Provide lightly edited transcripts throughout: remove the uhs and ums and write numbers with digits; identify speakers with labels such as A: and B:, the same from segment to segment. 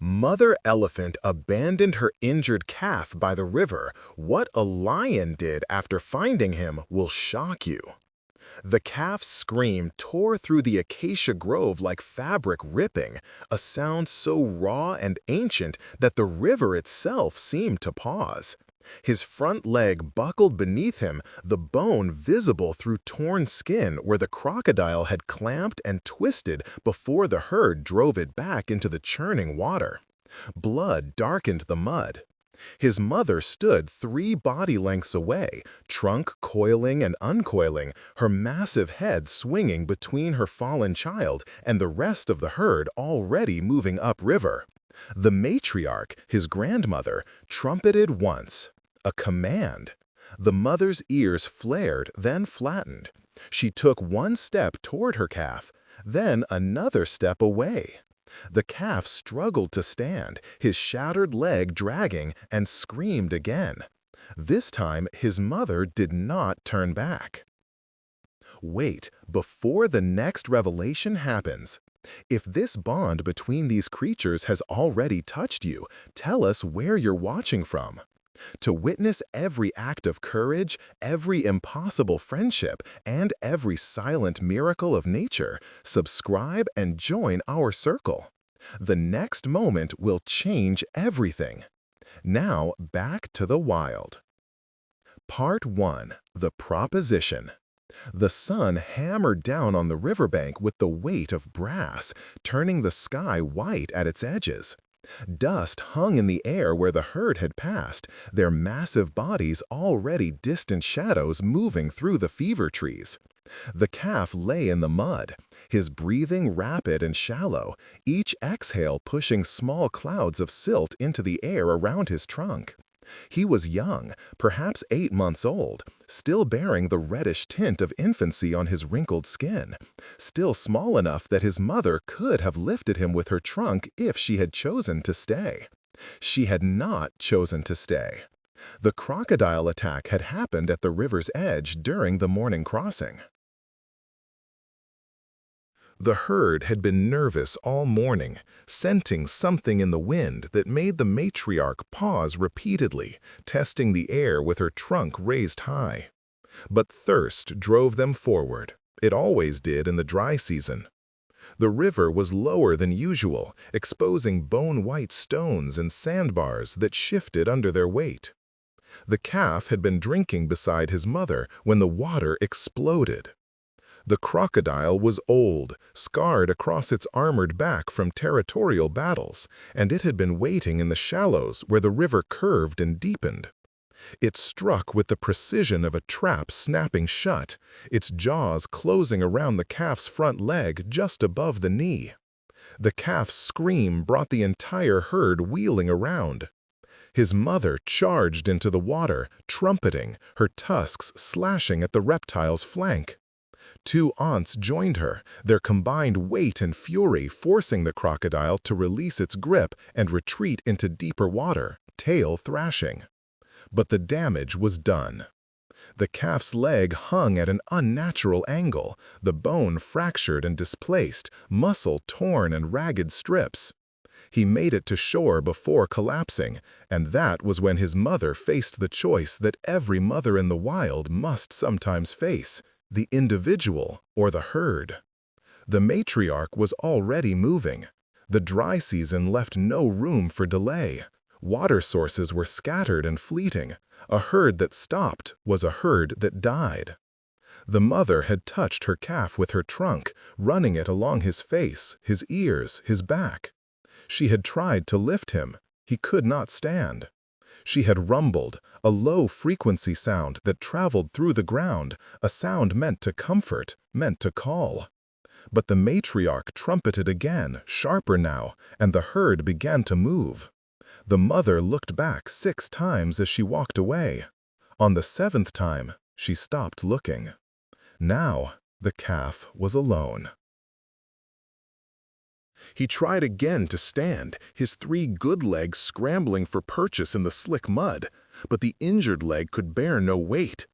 A: Mother elephant abandoned her injured calf by the river. What a lion did after finding him will shock you. The calf's scream tore through the acacia grove like fabric ripping, a sound so raw and ancient that the river itself seemed to pause. His front leg buckled beneath him, the bone visible through torn skin where the crocodile had clamped and twisted before the herd drove it back into the churning water. Blood darkened the mud. His mother stood 3 body lengths away, trunk coiling and uncoiling, her massive head swinging between her fallen child and the rest of the herd already moving upriver. The matriarch, his grandmother, trumpeted once, a command. The mother's ears flared, then flattened. She took 1 step toward her calf, then another step away. The calf struggled to stand, his shattered leg dragging, and screamed again. This time, his mother did not turn back. Wait, before the next revelation happens. If this bond between these creatures has already touched you, tell us where you're watching from. To witness every act of courage, every impossible friendship, and every silent miracle of nature, subscribe and join our circle. The next moment will change everything. Now, back to the wild. Part 1. The Proposition. The sun hammered down on the riverbank with the weight of brass, turning the sky white at its edges. Dust hung in the air where the herd had passed, their massive bodies already distant shadows moving through the fever trees. The calf lay in the mud, his breathing rapid and shallow, each exhale pushing small clouds of silt into the air around his trunk. He was young, perhaps 8 months old, still bearing the reddish tint of infancy on his wrinkled skin, still small enough that his mother could have lifted him with her trunk if she had chosen to stay. She had not chosen to stay. The crocodile attack had happened at the river's edge during the morning crossing. The herd had been nervous all morning, scenting something in the wind that made the matriarch pause repeatedly, testing the air with her trunk raised high. But thirst drove them forward. It always did in the dry season. The river was lower than usual, exposing bone-white stones and sandbars that shifted under their weight. The calf had been drinking beside his mother when the water exploded. The crocodile was old, scarred across its armored back from territorial battles, and it had been waiting in the shallows where the river curved and deepened. It struck with the precision of a trap snapping shut, its jaws closing around the calf's front leg just above the knee. The calf's scream brought the entire herd wheeling around. His mother charged into the water, trumpeting, her tusks slashing at the reptile's flank. 2 aunts joined her, their combined weight and fury forcing the crocodile to release its grip and retreat into deeper water, tail thrashing. But the damage was done. The calf's leg hung at an unnatural angle, the bone fractured and displaced, muscle torn in ragged strips. He made it to shore before collapsing, and that was when his mother faced the choice that every mother in the wild must sometimes face: the individual or the herd. The matriarch was already moving. The dry season left no room for delay. Water sources were scattered and fleeting. A herd that stopped was a herd that died. The mother had touched her calf with her trunk, running it along his face, his ears, his back. She had tried to lift him. He could not stand. She had rumbled, a low-frequency sound that traveled through the ground, a sound meant to comfort, meant to call. But the matriarch trumpeted again, sharper now, and the herd began to move. The mother looked back 6 times as she walked away. On the 7th time, she stopped looking. Now, the calf was alone. He tried again to stand, his 3 good legs scrambling for purchase in the slick mud, but the injured leg could bear no weight.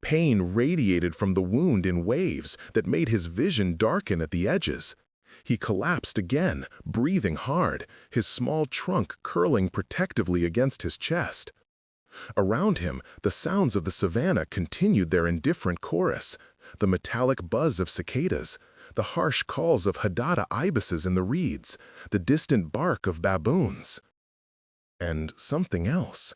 A: Pain radiated from the wound in waves that made his vision darken at the edges. He collapsed again, breathing hard, his small trunk curling protectively against his chest. Around him, the sounds of the savanna continued their indifferent chorus, the metallic buzz of cicadas, the harsh calls of Hadada ibises in the reeds, the distant bark of baboons. And something else.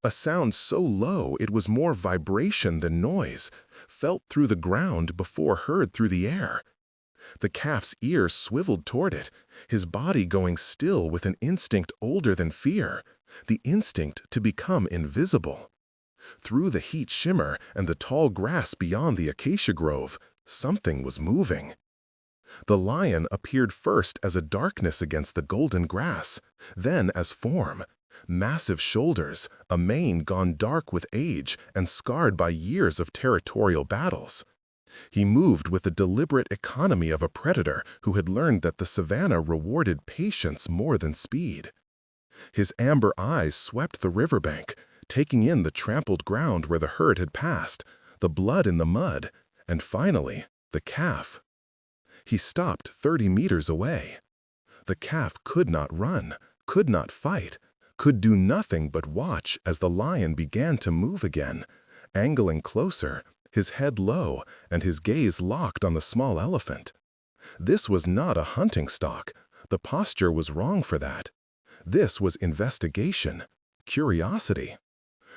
A: A sound so low it was more vibration than noise, felt through the ground before heard through the air. The calf's ear swiveled toward it, his body going still with an instinct older than fear, the instinct to become invisible. Through the heat shimmer and the tall grass beyond the acacia grove, something was moving. The lion appeared first as a darkness against the golden grass, then as form. Massive shoulders, a mane gone dark with age and scarred by years of territorial battles. He moved with the deliberate economy of a predator who had learned that the savanna rewarded patience more than speed. His amber eyes swept the riverbank, taking in the trampled ground where the herd had passed, the blood in the mud, and finally, the calf. He stopped 30 meters away. The calf could not run, could not fight, could do nothing but watch as the lion began to move again, angling closer, his head low and his gaze locked on the small elephant. This was not a hunting stock. The posture was wrong for that. This was investigation, curiosity.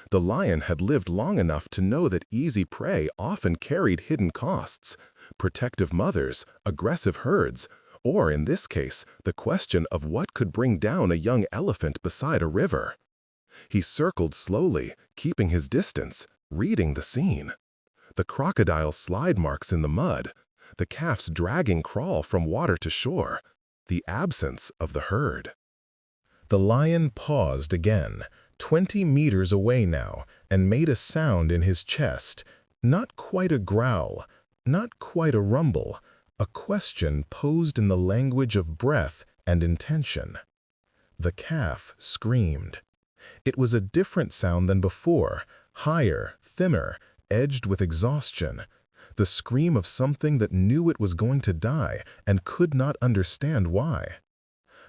A: The lion had lived long enough to know that easy prey often carried hidden costs, protective mothers, aggressive herds, or in this case, the question of what could bring down a young elephant beside a river. He circled slowly, keeping his distance, reading the scene. The crocodile's slide marks in the mud, the calf's dragging crawl from water to shore, the absence of the herd. The lion paused again, 20 meters away now, and made a sound in his chest, not quite a growl, not quite a rumble, a question posed in the language of breath and intention. The calf screamed. It was a different sound than before, higher, thinner, edged with exhaustion, the scream of something that knew it was going to die and could not understand why.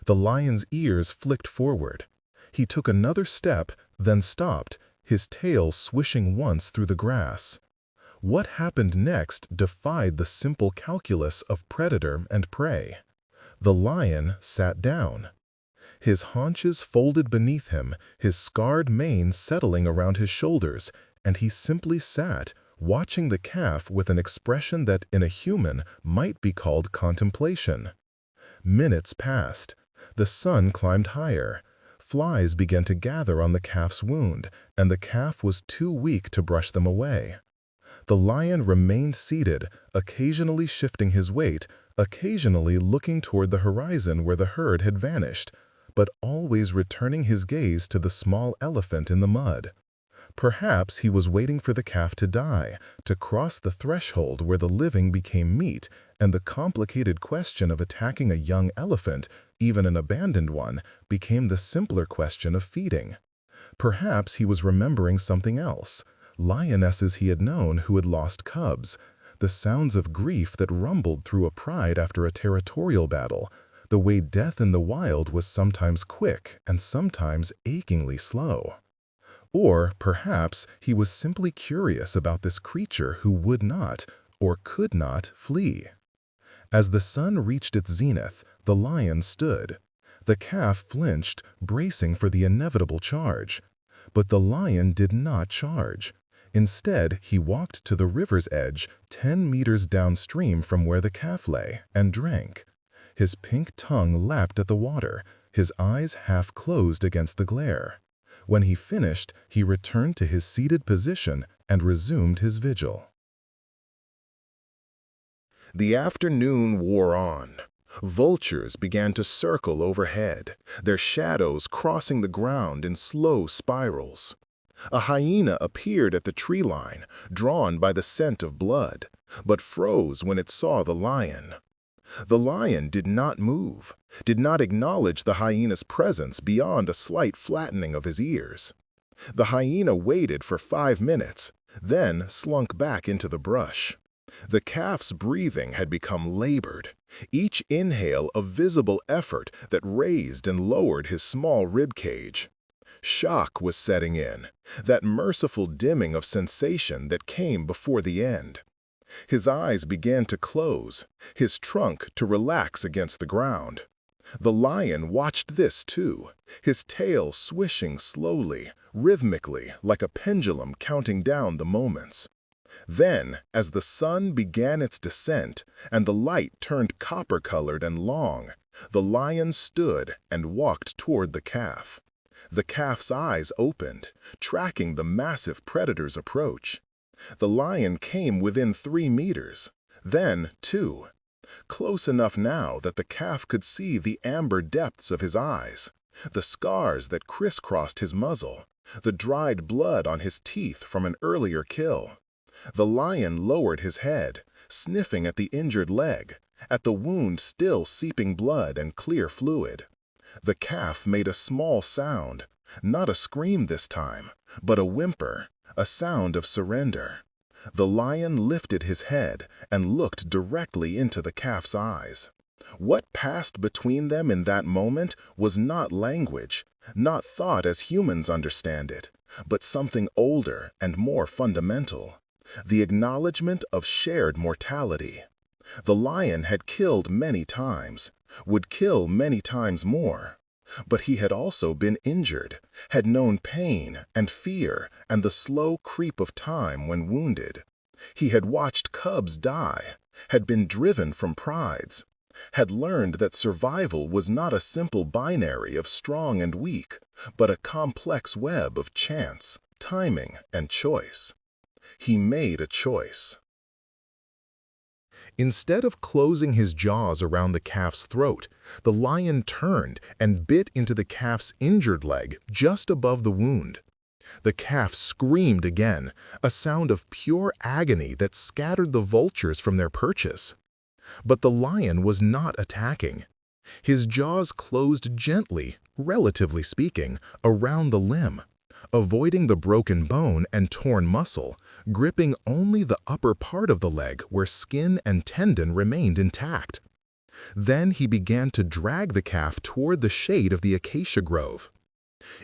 A: The lion's ears flicked forward. He took another step, then stopped, his tail swishing once through the grass. What happened next defied the simple calculus of predator and prey. The lion sat down. His haunches folded beneath him, his scarred mane settling around his shoulders, and he simply sat, watching the calf with an expression that in a human might be called contemplation. Minutes passed. The sun climbed higher. Flies began to gather on the calf's wound, and the calf was too weak to brush them away. The lion remained seated, occasionally shifting his weight, occasionally looking toward the horizon where the herd had vanished, but always returning his gaze to the small elephant in the mud. Perhaps he was waiting for the calf to die, to cross the threshold where the living became meat, and the complicated question of attacking a young elephant, even an abandoned one, became the simpler question of feeding. Perhaps he was remembering something else, lionesses he had known who had lost cubs, the sounds of grief that rumbled through a pride after a territorial battle, the way death in the wild was sometimes quick and sometimes achingly slow. Or perhaps he was simply curious about this creature who would not, or could not, flee. As the sun reached its zenith, the lion stood. The calf flinched, bracing for the inevitable charge. But the lion did not charge. Instead, he walked to the river's edge, 10 meters downstream from where the calf lay, and drank. His pink tongue lapped at the water, his eyes half closed against the glare. When he finished, he returned to his seated position and resumed his vigil. The afternoon wore on. Vultures began to circle overhead, their shadows crossing the ground in slow spirals. A hyena appeared at the tree line, drawn by the scent of blood, but froze when it saw the lion. The lion did not move, did not acknowledge the hyena's presence beyond a slight flattening of his ears. The hyena waited for 5 minutes, then slunk back into the brush. The calf's breathing had become labored, each inhale a visible effort that raised and lowered his small rib cage. Shock was setting in, that merciful dimming of sensation that came before the end. His eyes began to close, his trunk to relax against the ground. The lion watched this too, his tail swishing slowly, rhythmically, like a pendulum counting down the moments. Then, as the sun began its descent and the light turned copper-colored and long, the lion stood and walked toward the calf. The calf's eyes opened, tracking the massive predator's approach. The lion came within 3 meters, then 2, close enough now that the calf could see the amber depths of his eyes, the scars that crisscrossed his muzzle, the dried blood on his teeth from an earlier kill. The lion lowered his head, sniffing at the injured leg, at the wound still seeping blood and clear fluid. The calf made a small sound, not a scream this time, but a whimper, a sound of surrender. The lion lifted his head and looked directly into the calf's eyes. What passed between them in that moment was not language, not thought as humans understand it, but something older and more fundamental. The acknowledgement of shared mortality. The lion had killed many times, would kill many times more. But he had also been injured, had known pain and fear and the slow creep of time when wounded. He had watched cubs die, had been driven from prides, had learned that survival was not a simple binary of strong and weak, but a complex web of chance, timing, and choice. He made a choice. Instead of closing his jaws around the calf's throat, the lion turned and bit into the calf's injured leg just above the wound. The calf screamed again, a sound of pure agony that scattered the vultures from their perches. But the lion was not attacking. His jaws closed gently, relatively speaking, around the limb, avoiding the broken bone and torn muscle, gripping only the upper part of the leg where skin and tendon remained intact. Then he began to drag the calf toward the shade of the acacia grove.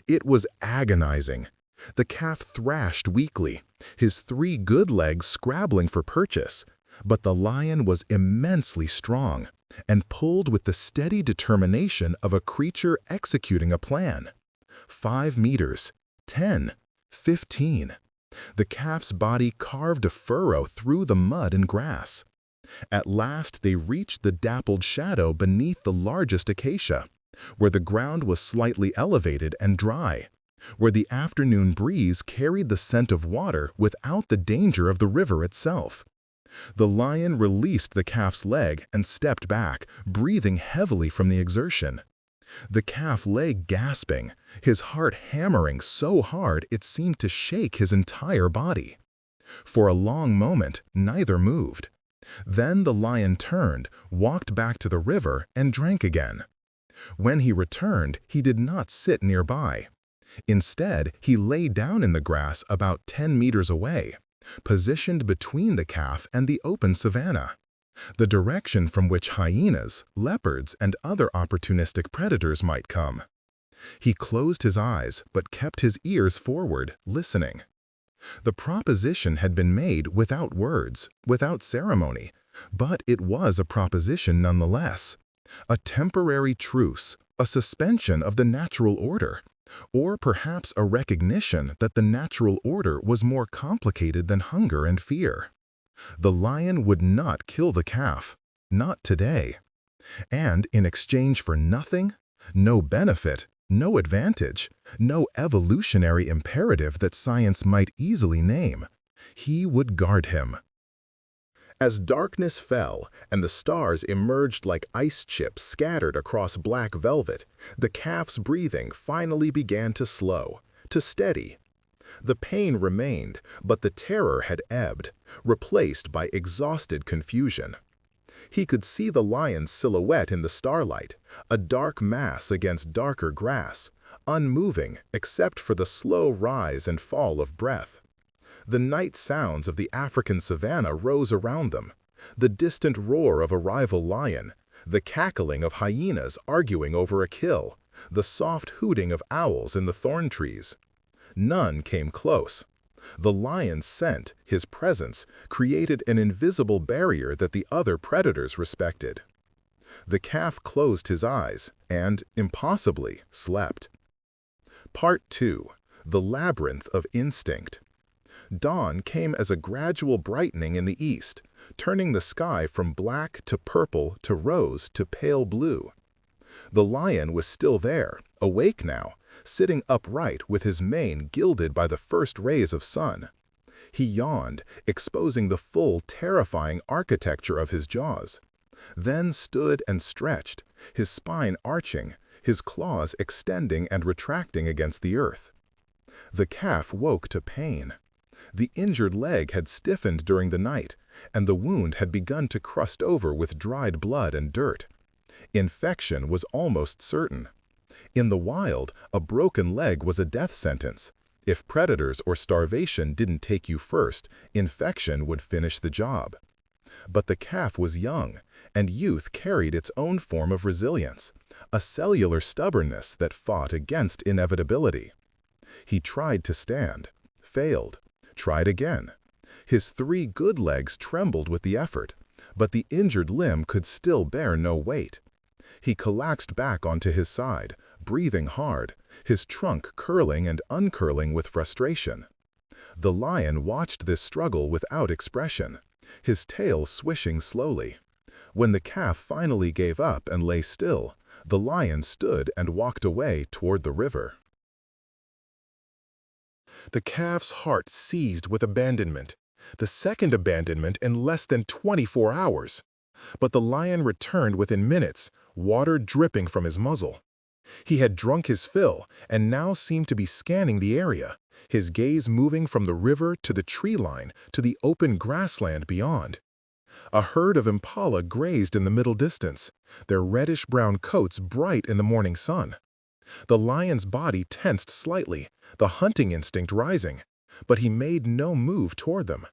A: It was agonizing. The calf thrashed weakly, his 3 good legs scrabbling for purchase, but the lion was immensely strong and pulled with the steady determination of a creature executing a plan. 5 meters, 10, 15. The calf's body carved a furrow through the mud and grass. At last they reached the dappled shadow beneath the largest acacia, where the ground was slightly elevated and dry, where the afternoon breeze carried the scent of water without the danger of the river itself. The lion released the calf's leg and stepped back, breathing heavily from the exertion. The calf lay gasping, his heart hammering so hard it seemed to shake his entire body. For a long moment, neither moved. Then the lion turned, walked back to the river, and drank again. When he returned, he did not sit nearby. Instead, he lay down in the grass about 10 meters away, positioned between the calf and the open savanna, the direction from which hyenas, leopards, and other opportunistic predators might come. He closed his eyes but kept his ears forward, listening. The proposition had been made without words, without ceremony, but it was a proposition nonetheless. A temporary truce, a suspension of the natural order, or perhaps a recognition that the natural order was more complicated than hunger and fear. The lion would not kill the calf, not today. And in exchange for nothing, no benefit, no advantage, no evolutionary imperative that science might easily name, he would guard him. As darkness fell and the stars emerged like ice chips scattered across black velvet, the calf's breathing finally began to slow, to steady. The pain remained, but the terror had ebbed, replaced by exhausted confusion. He could see the lion's silhouette in the starlight, a dark mass against darker grass, unmoving except for the slow rise and fall of breath. The night sounds of the African savanna rose around them, the distant roar of a rival lion, the cackling of hyenas arguing over a kill, the soft hooting of owls in the thorn trees. None came close. The lion's scent, his presence, created an invisible barrier that the other predators respected. The calf closed his eyes and, impossibly, slept. Part 2. The Labyrinth of Instinct. Dawn came as a gradual brightening in the east, turning the sky from black to purple to rose to pale blue. The lion was still there, awake now, sitting upright with his mane gilded by the first rays of sun. He yawned, exposing the full, terrifying architecture of his jaws, then stood and stretched, his spine arching, his claws extending and retracting against the earth. The calf woke to pain. The injured leg had stiffened during the night, and the wound had begun to crust over with dried blood and dirt. Infection was almost certain. In the wild, a broken leg was a death sentence. If predators or starvation didn't take you first, infection would finish the job. But the calf was young, and youth carried its own form of resilience, a cellular stubbornness that fought against inevitability. He tried to stand, failed, tried again. His 3 good legs trembled with the effort, but the injured limb could still bear no weight. He collapsed back onto his side, breathing hard, his trunk curling and uncurling with frustration. The lion watched this struggle without expression, his tail swishing slowly. When the calf finally gave up and lay still, the lion stood and walked away toward the river. The calf's heart seized with abandonment, the second abandonment in less than 24 hours. But the lion returned within minutes, water dripping from his muzzle. He had drunk his fill and now seemed to be scanning the area, his gaze moving from the river to the tree line to the open grassland beyond. A herd of impala grazed in the middle distance, their reddish-brown coats bright in the morning sun. The lion's body tensed slightly, the hunting instinct rising, but he made no move toward them.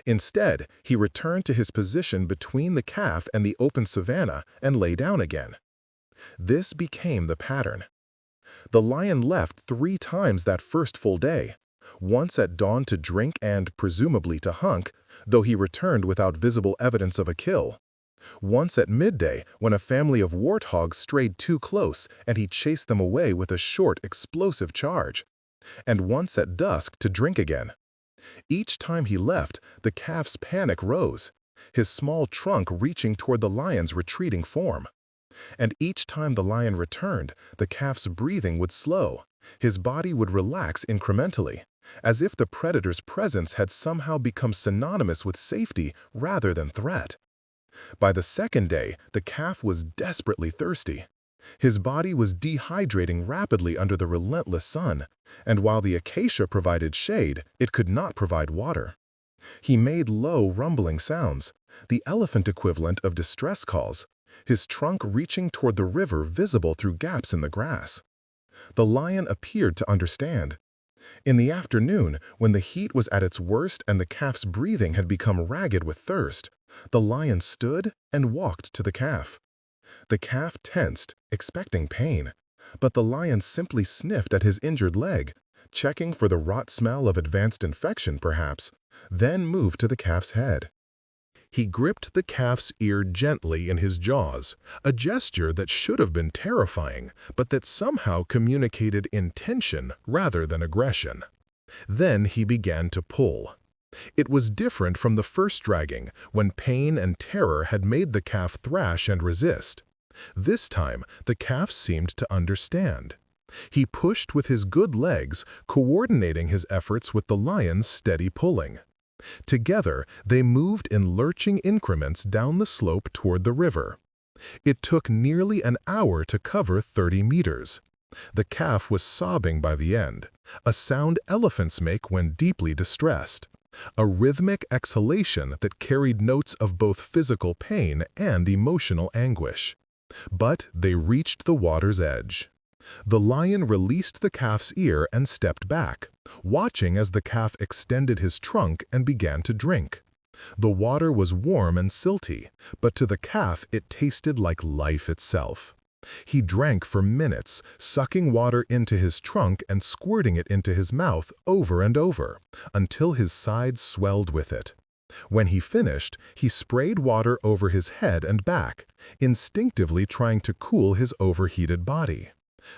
A: Instead, he returned to his position between the calf and the open savanna and lay down again. This became the pattern. The lion left 3 times that first full day, once at dawn to drink and, presumably, to hunt, though he returned without visible evidence of a kill. Once at midday, when a family of warthogs strayed too close and he chased them away with a short, explosive charge. And once at dusk to drink again. Each time he left, the calf's panic rose, his small trunk reaching toward the lion's retreating form. And each time the lion returned, the calf's breathing would slow, his body would relax incrementally, as if the predator's presence had somehow become synonymous with safety rather than threat. By the second day, the calf was desperately thirsty. His body was dehydrating rapidly under the relentless sun, and while the acacia provided shade, it could not provide water. He made low, rumbling sounds, the elephant equivalent of distress calls, his trunk reaching toward the river visible through gaps in the grass. The lion appeared to understand. In the afternoon, when the heat was at its worst and the calf's breathing had become ragged with thirst, the lion stood and walked to the calf. The calf tensed, expecting pain, but the lion simply sniffed at his injured leg, checking for the rot smell of advanced infection perhaps, then moved to the calf's head. He gripped the calf's ear gently in his jaws, a gesture that should have been terrifying, but that somehow communicated intention rather than aggression. Then he began to pull. It was different from the first dragging, when pain and terror had made the calf thrash and resist. This time, the calf seemed to understand. He pushed with his good legs, coordinating his efforts with the lion's steady pulling. Together, they moved in lurching increments down the slope toward the river. It took nearly an hour to cover 30 meters. The calf was sobbing by the end, a sound elephants make when deeply distressed, a rhythmic exhalation that carried notes of both physical pain and emotional anguish. But they reached the water's edge. The lion released the calf's ear and stepped back, watching as the calf extended his trunk and began to drink. The water was warm and silty, but to the calf it tasted like life itself. He drank for minutes, sucking water into his trunk and squirting it into his mouth over and over, until his sides swelled with it. When he finished, he sprayed water over his head and back, instinctively trying to cool his overheated body.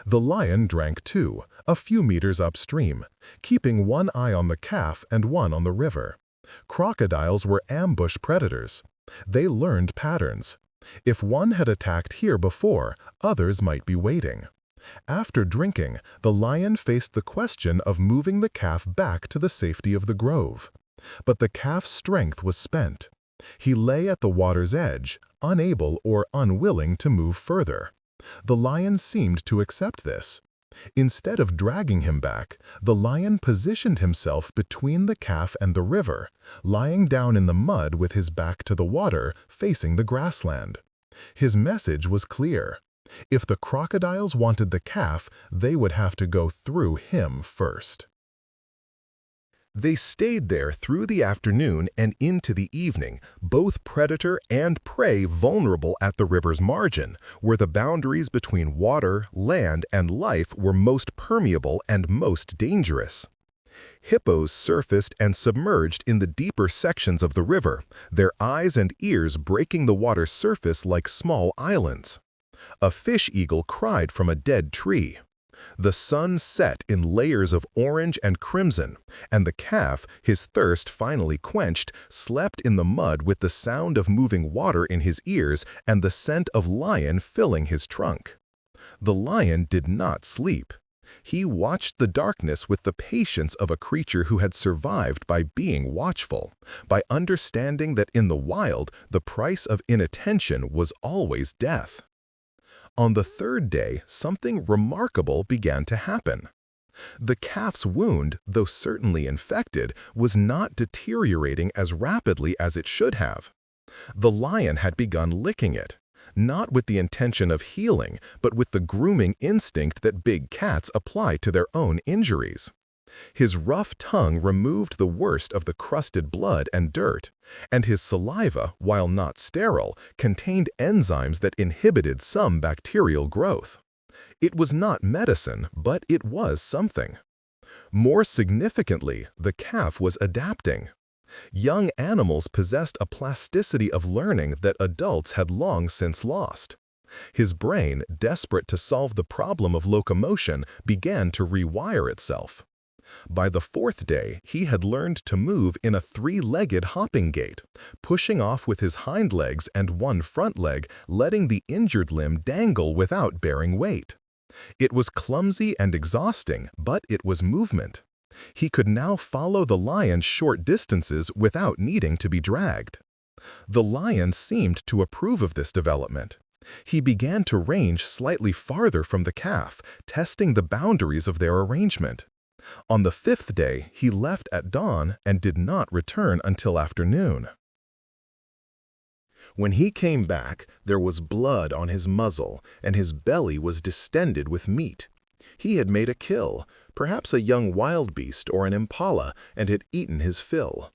A: The lion drank too, a few meters upstream, keeping one eye on the calf and one on the river. Crocodiles were ambush predators. They learned patterns. If one had attacked here before, others might be waiting. After drinking, the lion faced the question of moving the calf back to the safety of the grove. But the calf's strength was spent. He lay at the water's edge, unable or unwilling to move further. The lion seemed to accept this. Instead of dragging him back, the lion positioned himself between the calf and the river, lying down in the mud with his back to the water, facing the grassland. His message was clear. If the crocodiles wanted the calf, they would have to go through him first. They stayed there through the afternoon and into the evening, both predator and prey vulnerable at the river's margin, where the boundaries between water, land, and life were most permeable and most dangerous. Hippos surfaced and submerged in the deeper sections of the river, their eyes and ears breaking the water's surface like small islands. A fish eagle cried from a dead tree. The sun set in layers of orange and crimson, and the calf, his thirst finally quenched, slept in the mud with the sound of moving water in his ears and the scent of lion filling his trunk. The lion did not sleep. He watched the darkness with the patience of a creature who had survived by being watchful, by understanding that in the wild, the price of inattention was always death. On the third day, something remarkable began to happen. The calf's wound, though certainly infected, was not deteriorating as rapidly as it should have. The lion had begun licking it, not with the intention of healing, but with the grooming instinct that big cats apply to their own injuries. His rough tongue removed the worst of the crusted blood and dirt, and his saliva, while not sterile, contained enzymes that inhibited some bacterial growth. It was not medicine, but it was something. More significantly, the calf was adapting. Young animals possessed a plasticity of learning that adults had long since lost. His brain, desperate to solve the problem of locomotion, began to rewire itself. By the fourth day, he had learned to move in a three-legged hopping gait, pushing off with his hind legs and one front leg, letting the injured limb dangle without bearing weight. It was clumsy and exhausting, but it was movement. He could now follow the lion short distances without needing to be dragged. The lion seemed to approve of this development. He began to range slightly farther from the calf, testing the boundaries of their arrangement. On the fifth day, he left at dawn and did not return until afternoon. When he came back, there was blood on his muzzle, and his belly was distended with meat. He had made a kill, perhaps a young wild beast or an impala, and had eaten his fill.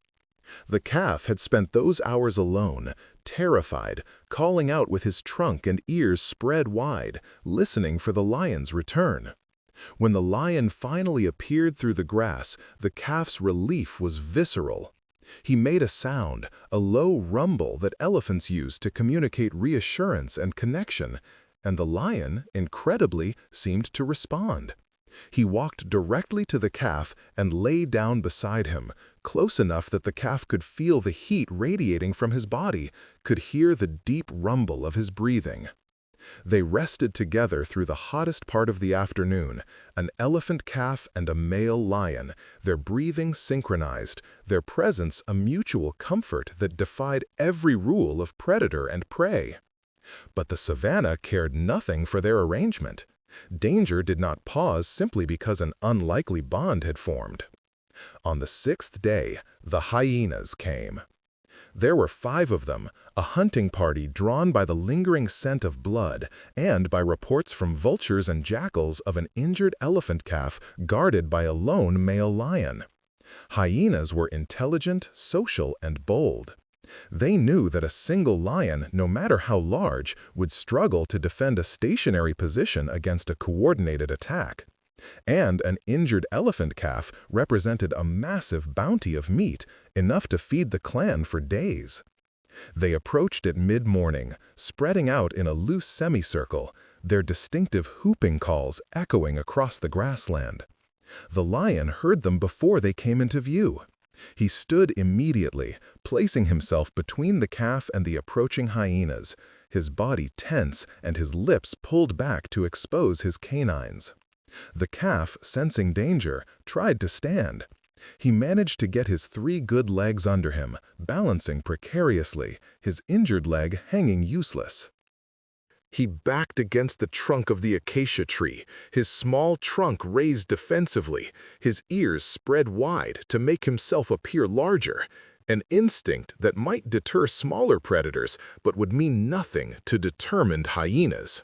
A: The calf had spent those hours alone, terrified, calling out with his trunk and ears spread wide, listening for the lion's return. When the lion finally appeared through the grass, the calf's relief was visceral. He made a sound, a low rumble that elephants use to communicate reassurance and connection, and the lion, incredibly, seemed to respond. He walked directly to the calf and lay down beside him, close enough that the calf could feel the heat radiating from his body, could hear the deep rumble of his breathing. They rested together through the hottest part of the afternoon, an elephant calf and a male lion, their breathing synchronized, their presence a mutual comfort that defied every rule of predator and prey. But the savannah cared nothing for their arrangement. Danger did not pause simply because an unlikely bond had formed. On the sixth day, the hyenas came. There were 5 of them, a hunting party drawn by the lingering scent of blood and by reports from vultures and jackals of an injured elephant calf guarded by a lone male lion. Hyenas were intelligent, social, and bold. They knew that a single lion, no matter how large, would struggle to defend a stationary position against a coordinated attack. And an injured elephant calf represented a massive bounty of meat, enough to feed the clan for days. They approached at mid-morning, spreading out in a loose semicircle, their distinctive whooping calls echoing across the grassland. The lion heard them before they came into view. He stood immediately, placing himself between the calf and the approaching hyenas, his body tense and his lips pulled back to expose his canines. The calf, sensing danger, tried to stand. He managed to get his 3 good legs under him, balancing precariously, his injured leg hanging useless. He backed against the trunk of the acacia tree, his small trunk raised defensively, his ears spread wide to make himself appear larger, an instinct that might deter smaller predators but would mean nothing to determined hyenas.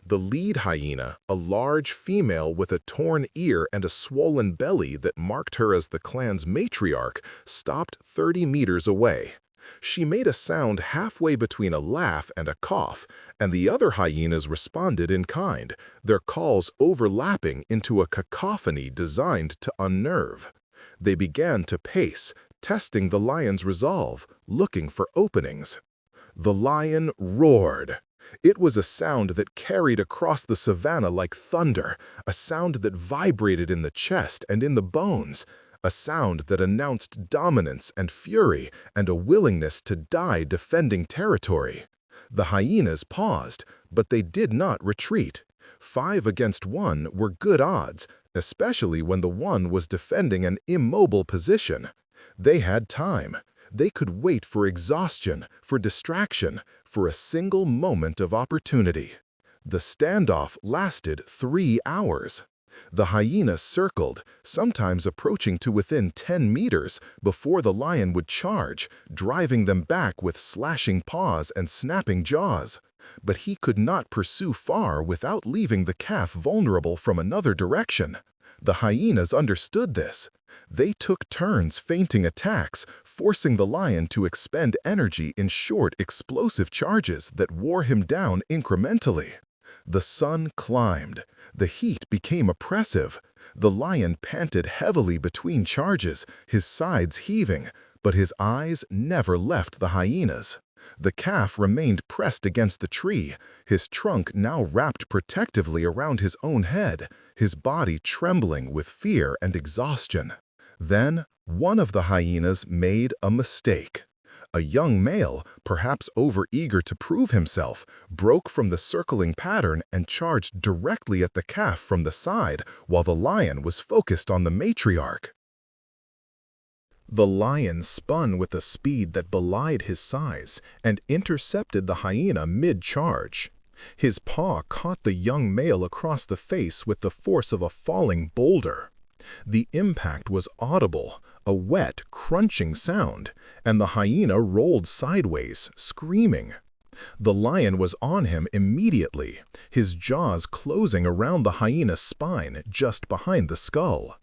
A: The lead hyena, a large female with a torn ear and a swollen belly that marked her as the clan's matriarch, stopped 30 meters away. She made a sound halfway between a laugh and a cough, and the other hyenas responded in kind, their calls overlapping into a cacophony designed to unnerve. They began to pace, testing the lion's resolve, looking for openings. The lion roared. It was a sound that carried across the savanna like thunder, a sound that vibrated in the chest and in the bones, a sound that announced dominance and fury and a willingness to die defending territory. The hyenas paused, but they did not retreat. 5 against 1 were good odds, especially when the one was defending an immobile position. They had time. They could wait for exhaustion, for distraction, for a single moment of opportunity. The standoff lasted 3 hours. The hyena circled, sometimes approaching to within 10 meters before the lion would charge, driving them back with slashing paws and snapping jaws. But he could not pursue far without leaving the calf vulnerable from another direction. The hyenas understood this. They took turns feinting attacks, forcing the lion to expend energy in short, explosive charges that wore him down incrementally. The sun climbed. The heat became oppressive. The lion panted heavily between charges, his sides heaving, but his eyes never left the hyenas. The calf remained pressed against the tree, his trunk now wrapped protectively around his own head, his body trembling with fear and exhaustion. Then, one of the hyenas made a mistake. A young male, perhaps overeager to prove himself, broke from the circling pattern and charged directly at the calf from the side while the lion was focused on the matriarch. The lion spun with a speed that belied his size and intercepted the hyena mid-charge. His paw caught the young male across the face with the force of a falling boulder. The impact was audible, a wet, crunching sound, and the hyena rolled sideways, screaming. The lion was on him immediately, his jaws closing around the hyena's spine just behind the skull.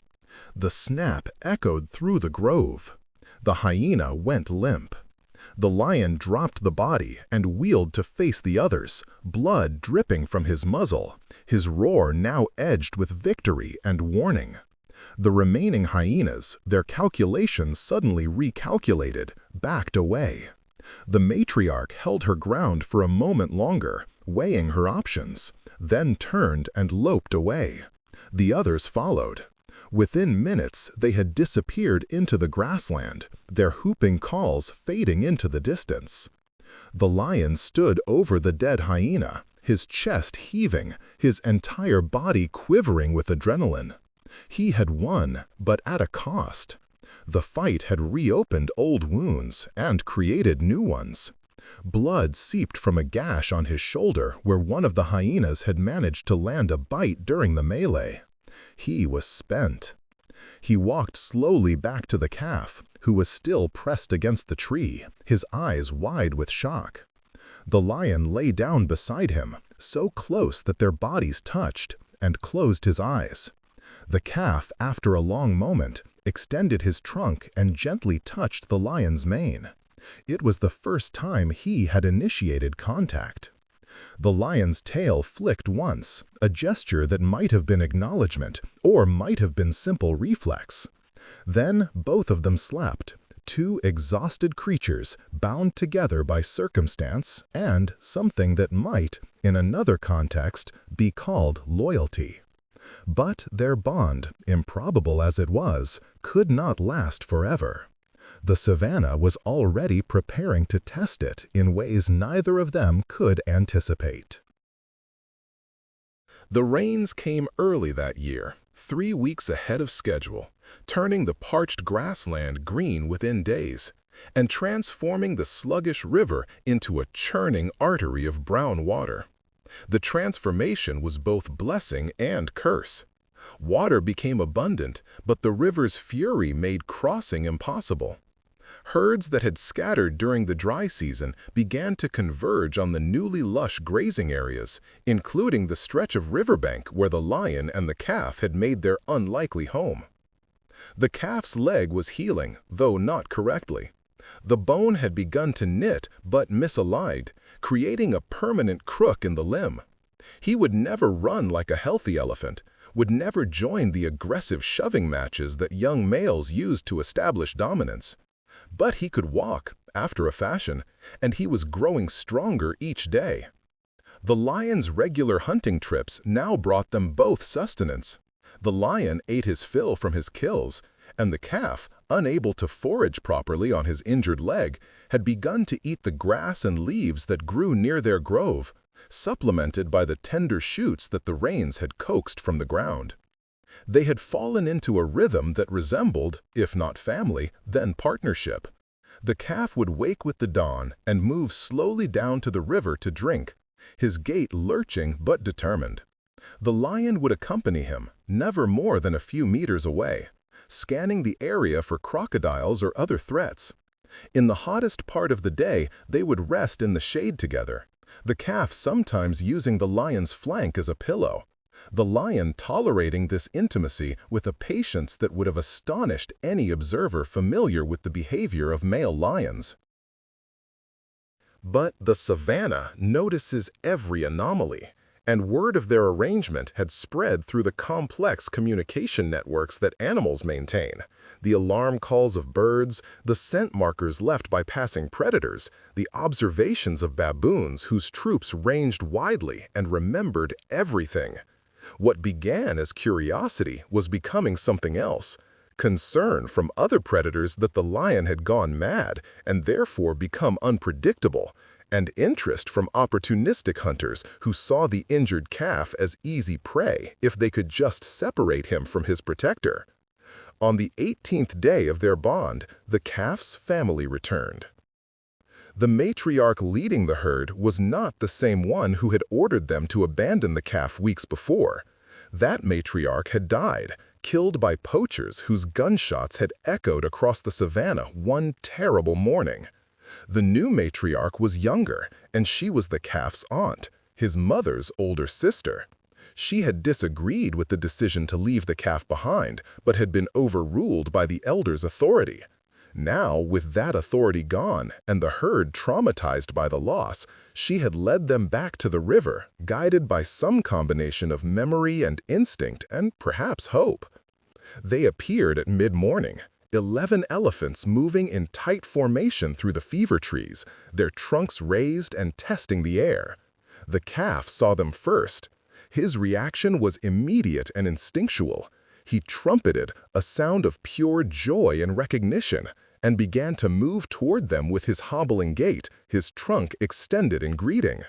A: The snap echoed through the grove. The hyena went limp. The lion dropped the body and wheeled to face the others, blood dripping from his muzzle, his roar now edged with victory and warning. The remaining hyenas, their calculations suddenly recalculated, backed away. The matriarch held her ground for a moment longer, weighing her options, then turned and loped away. The others followed. Within minutes, they had disappeared into the grassland, their whooping calls fading into the distance. The lion stood over the dead hyena, his chest heaving, his entire body quivering with adrenaline. He had won, but at a cost. The fight had reopened old wounds and created new ones. Blood seeped from a gash on his shoulder where one of the hyenas had managed to land a bite during the melee. He was spent. He walked slowly back to the calf,
B: who was still pressed against the tree, his eyes wide with shock. The lion lay down beside him, so close that their bodies touched, and closed his eyes. The calf, after a long moment, extended his trunk and gently touched the lion's mane. It was the first time he had initiated contact. The lion's tail flicked once, a gesture that might have been acknowledgement or might have been simple reflex. Then both of them slept, two exhausted creatures bound together by circumstance and something that might, in another context, be called loyalty. But their bond, improbable as it was, could not last forever. The savannah was already preparing to test it in ways neither of them could anticipate.
A: The rains came early that year, 3 weeks ahead of schedule, turning the parched grassland green within days, and transforming the sluggish river into a churning artery of brown water. The transformation was both blessing and curse. Water became abundant, but the river's fury made crossing impossible. Herds that had scattered during the dry season began to converge on the newly lush grazing areas, including the stretch of riverbank where the lion and the calf had made their unlikely home. The calf's leg was healing, though not correctly. The bone had begun to knit but misaligned, creating a permanent crook in the limb. He would never run like a healthy elephant, would never join the aggressive shoving matches that young males used to establish dominance. But he could walk, after a fashion, and he was growing stronger each day. The lion's regular hunting trips now brought them both sustenance. The lion ate his fill from his kills, and the calf, unable to forage properly on his injured leg, had begun to eat the grass and leaves that grew near their grove, supplemented by the tender shoots that the rains had coaxed from the ground. They had fallen into a rhythm that resembled, if not family, then partnership. The calf would wake with the dawn and move slowly down to the river to drink, his gait lurching but determined. The lion would accompany him, never more than a few meters away, scanning the area for crocodiles or other threats. In the hottest part of the day, they would rest in the shade together, the calf sometimes using the lion's flank as a pillow, the lion tolerating this intimacy with a patience that would have astonished any observer familiar with the behavior of male lions. But the savannah notices every anomaly, and word of their arrangement had spread through the complex communication networks that animals maintain. The alarm calls of birds, the scent markers left by passing predators, the observations of baboons whose troops ranged widely and remembered everything. What began as curiosity was becoming something else, concern from other predators that the lion had gone mad and therefore become unpredictable, and interest from opportunistic hunters who saw the injured calf as easy prey if they could just separate him from his protector. On the 18th day of their bond, the calf's family returned. The matriarch leading the herd was not the same one who had ordered them to abandon the calf weeks before. That matriarch had died, killed by poachers whose gunshots had echoed across the savannah one terrible morning. The new matriarch was younger, and she was the calf's aunt, his mother's older sister. She had disagreed with the decision to leave the calf behind, but had been overruled by the elder's authority. Now, with that authority gone and the herd traumatized by the loss, she had led them back to the river, guided by some combination of memory and instinct and perhaps hope. They appeared at mid-morning, 11 elephants moving in tight formation through the fever trees, their trunks raised and testing the air. The calf saw them first. His reaction was immediate and instinctual. He trumpeted, a sound of pure joy and recognition, and began to move toward them with his hobbling gait, his trunk extended in greeting.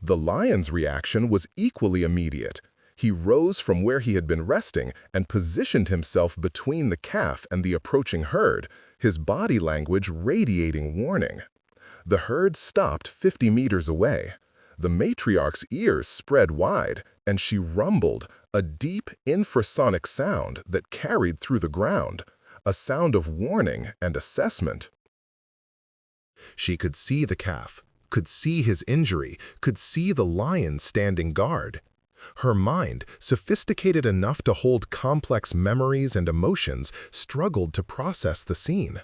A: The lion's reaction was equally immediate. He rose from where he had been resting and positioned himself between the calf and the approaching herd, his body language radiating warning. The herd stopped 50 meters away. The matriarch's ears spread wide, and she rumbled, a deep infrasonic sound that carried through the ground, a sound of warning and assessment. She could see the calf, could see his injury, could see the lion standing guard. Her mind, sophisticated enough to hold complex memories and emotions, struggled to process the scene.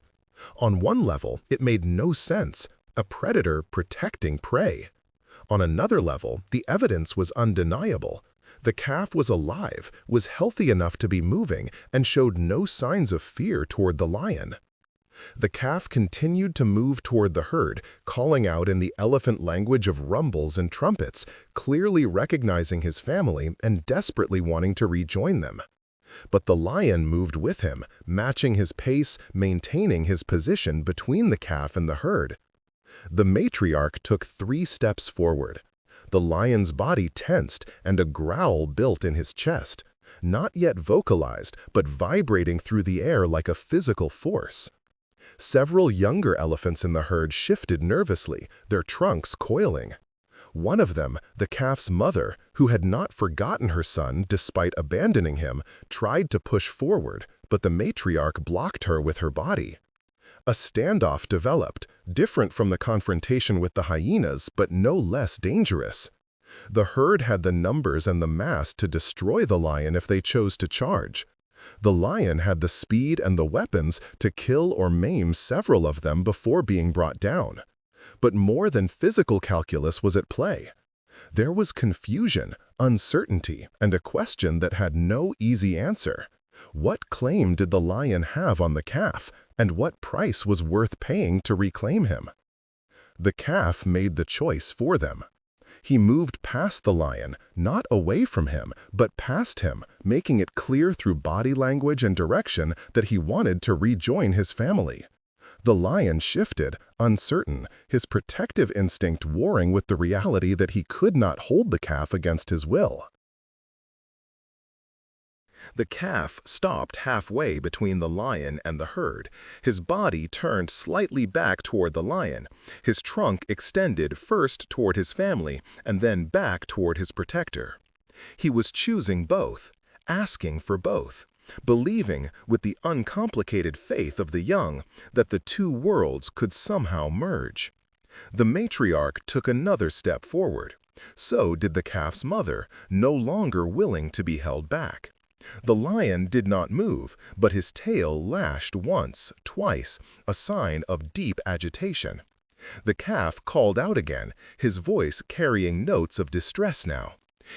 A: On one level, it made no sense, a predator protecting prey. On another level, the evidence was undeniable. The calf was alive, was healthy enough to be moving, and showed no signs of fear toward the lion. The calf continued to move toward the herd, calling out in the elephant language of rumbles and trumpets, clearly recognizing his family and desperately wanting to rejoin them. But the lion moved with him, matching his pace, maintaining his position between the calf and the herd. The matriarch took 3 steps forward. The lion's body tensed and a growl built in his chest, not yet vocalized, but vibrating through the air like a physical force. Several younger elephants in the herd shifted nervously, their trunks coiling. One of them, the calf's mother, who had not forgotten her son despite abandoning him, tried to push forward, but the matriarch blocked her with her body. A standoff developed, different from the confrontation with the hyenas, but no less dangerous. The herd had the numbers and the mass to destroy the lion if they chose to charge. The lion had the speed and the weapons to kill or maim several of them before being brought down. But more than physical calculus was at play. There was confusion, uncertainty, and a question that had no easy answer. What claim did the lion have on the calf, and what price was worth paying to reclaim him? The calf made the choice for them. He moved past the lion, not away from him, but past him, making it clear through body language and direction that he wanted to rejoin his family. The lion shifted, uncertain, his protective instinct warring with the reality that he could not hold the calf against his will. The calf stopped halfway between the lion and the herd. His body turned slightly back toward the lion. His trunk extended first toward his family and then back toward his protector. He was choosing both, asking for both, believing with the uncomplicated faith of the young that the 2 worlds could somehow merge. The matriarch took another step forward. So did the calf's mother, no longer willing to be held back. The lion did not move, but his tail lashed once, twice, a sign of deep agitation. The calf called out again, his voice carrying notes of distress now.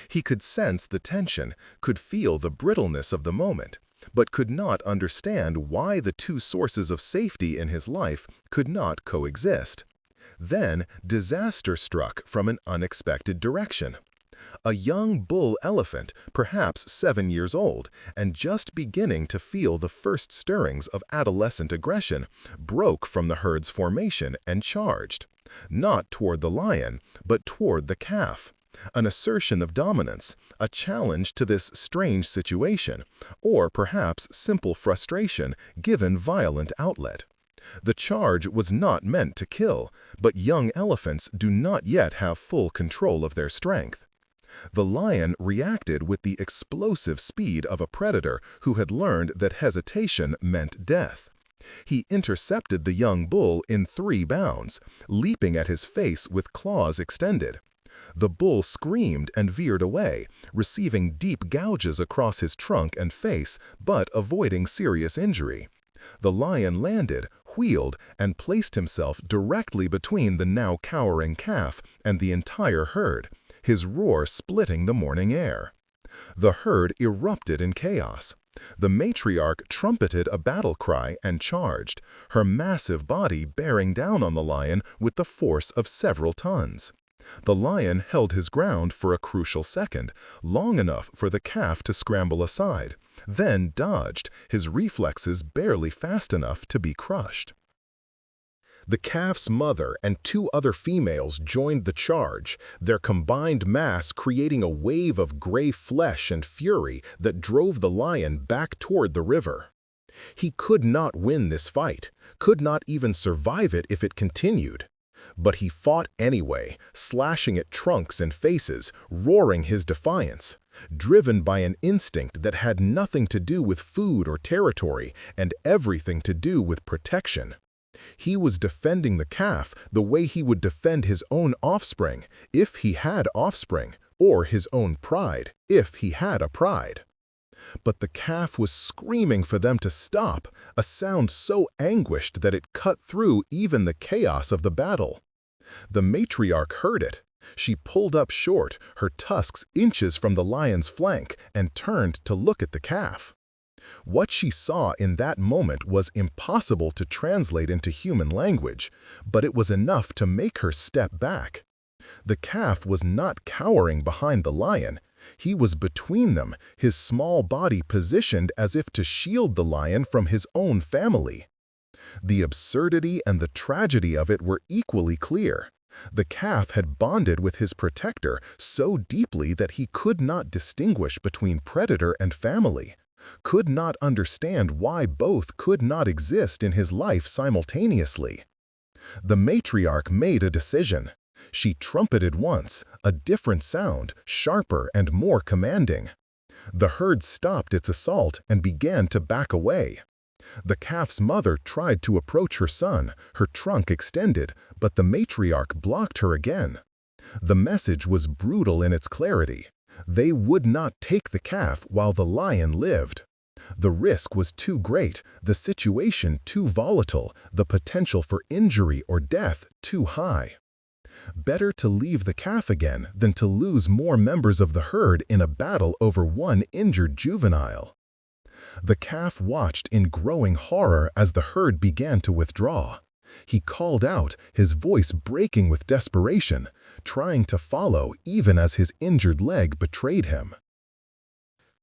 A: He could sense the tension, could feel the brittleness of the moment, but could not understand why the 2 sources of safety in his life could not coexist. Then disaster struck from an unexpected direction. A young bull elephant, perhaps 7 years old, and just beginning to feel the first stirrings of adolescent aggression, broke from the herd's formation and charged. Not toward the lion, but toward the calf. An assertion of dominance, a challenge to this strange situation, or perhaps simple frustration given violent outlet. The charge was not meant to kill, but young elephants do not yet have full control of their strength. The lion reacted with the explosive speed of a predator who had learned that hesitation meant death. He intercepted the young bull in 3 bounds, leaping at his face with claws extended. The bull screamed and veered away, receiving deep gouges across his trunk and face, but avoiding serious injury. The lion landed, wheeled, and placed himself directly between the now cowering calf and the entire herd, his roar splitting the morning air. The herd erupted in chaos. The matriarch trumpeted a battle cry and charged, her massive body bearing down on the lion with the force of several tons. The lion held his ground for a crucial second, long enough for the calf to scramble aside, then dodged, his reflexes barely fast enough to be crushed. The calf's mother and 2 other females joined the charge, their combined mass creating a wave of gray flesh and fury that drove the lion back toward the river. He could not win this fight, could not even survive it if it continued. But he fought anyway, slashing at trunks and faces, roaring his defiance, driven by an instinct that had nothing to do with food or territory and everything to do with protection. He was defending the calf the way he would defend his own offspring, if he had offspring, or his own pride, if he had a pride. But the calf was screaming for them to stop, a sound so anguished that it cut through even the chaos of the battle. The matriarch heard it. She pulled up short, her tusks inches from the lion's flank, and turned to look at the calf. What she saw in that moment was impossible to translate into human language, but it was enough to make her step back. The calf was not cowering behind the lion. He was between them, his small body positioned as if to shield the lion from his own family. The absurdity and the tragedy of it were equally clear. The calf had bonded with his protector so deeply that he could not distinguish between predator and family, could not understand why both could not exist in his life simultaneously. The matriarch made a decision. She trumpeted once, a different sound, sharper and more commanding. The herd stopped its assault and began to back away. The calf's mother tried to approach her son, her trunk extended, but the matriarch blocked her again. The message was brutal in its clarity. They would not take the calf while the lion lived. The risk was too great, the situation too volatile, the potential for injury or death too high. Better to leave the calf again than to lose more members of the herd in a battle over one injured juvenile. The calf watched in growing horror as the herd began to withdraw. He called out, his voice breaking with desperation, trying to follow even as his injured leg betrayed him.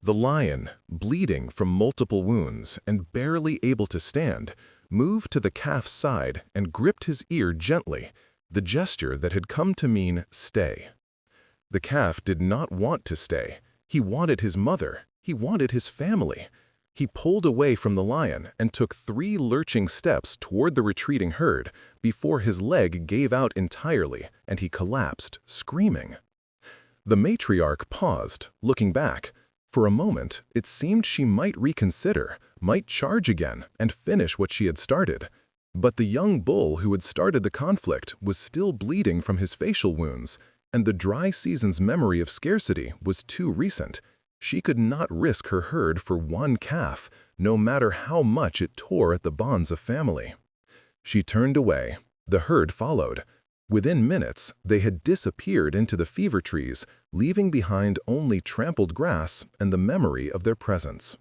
A: The lion, bleeding from multiple wounds and barely able to stand, moved to the calf's side and gripped his ear gently, the gesture that had come to mean stay. The calf did not want to stay. He wanted his mother. He wanted his family. He pulled away from the lion and took 3 lurching steps toward the retreating herd before his leg gave out entirely and he collapsed, screaming. The matriarch paused, looking back. For a moment, it seemed she might reconsider, might charge again and finish what she had started. But the young bull who had started the conflict was still bleeding from his facial wounds, and the dry season's memory of scarcity was too recent. She could not risk her herd for one calf, no matter how much it tore at the bonds of family. She turned away. The herd followed. Within minutes, they had disappeared into the fever trees, leaving behind only trampled grass and the memory of their presence.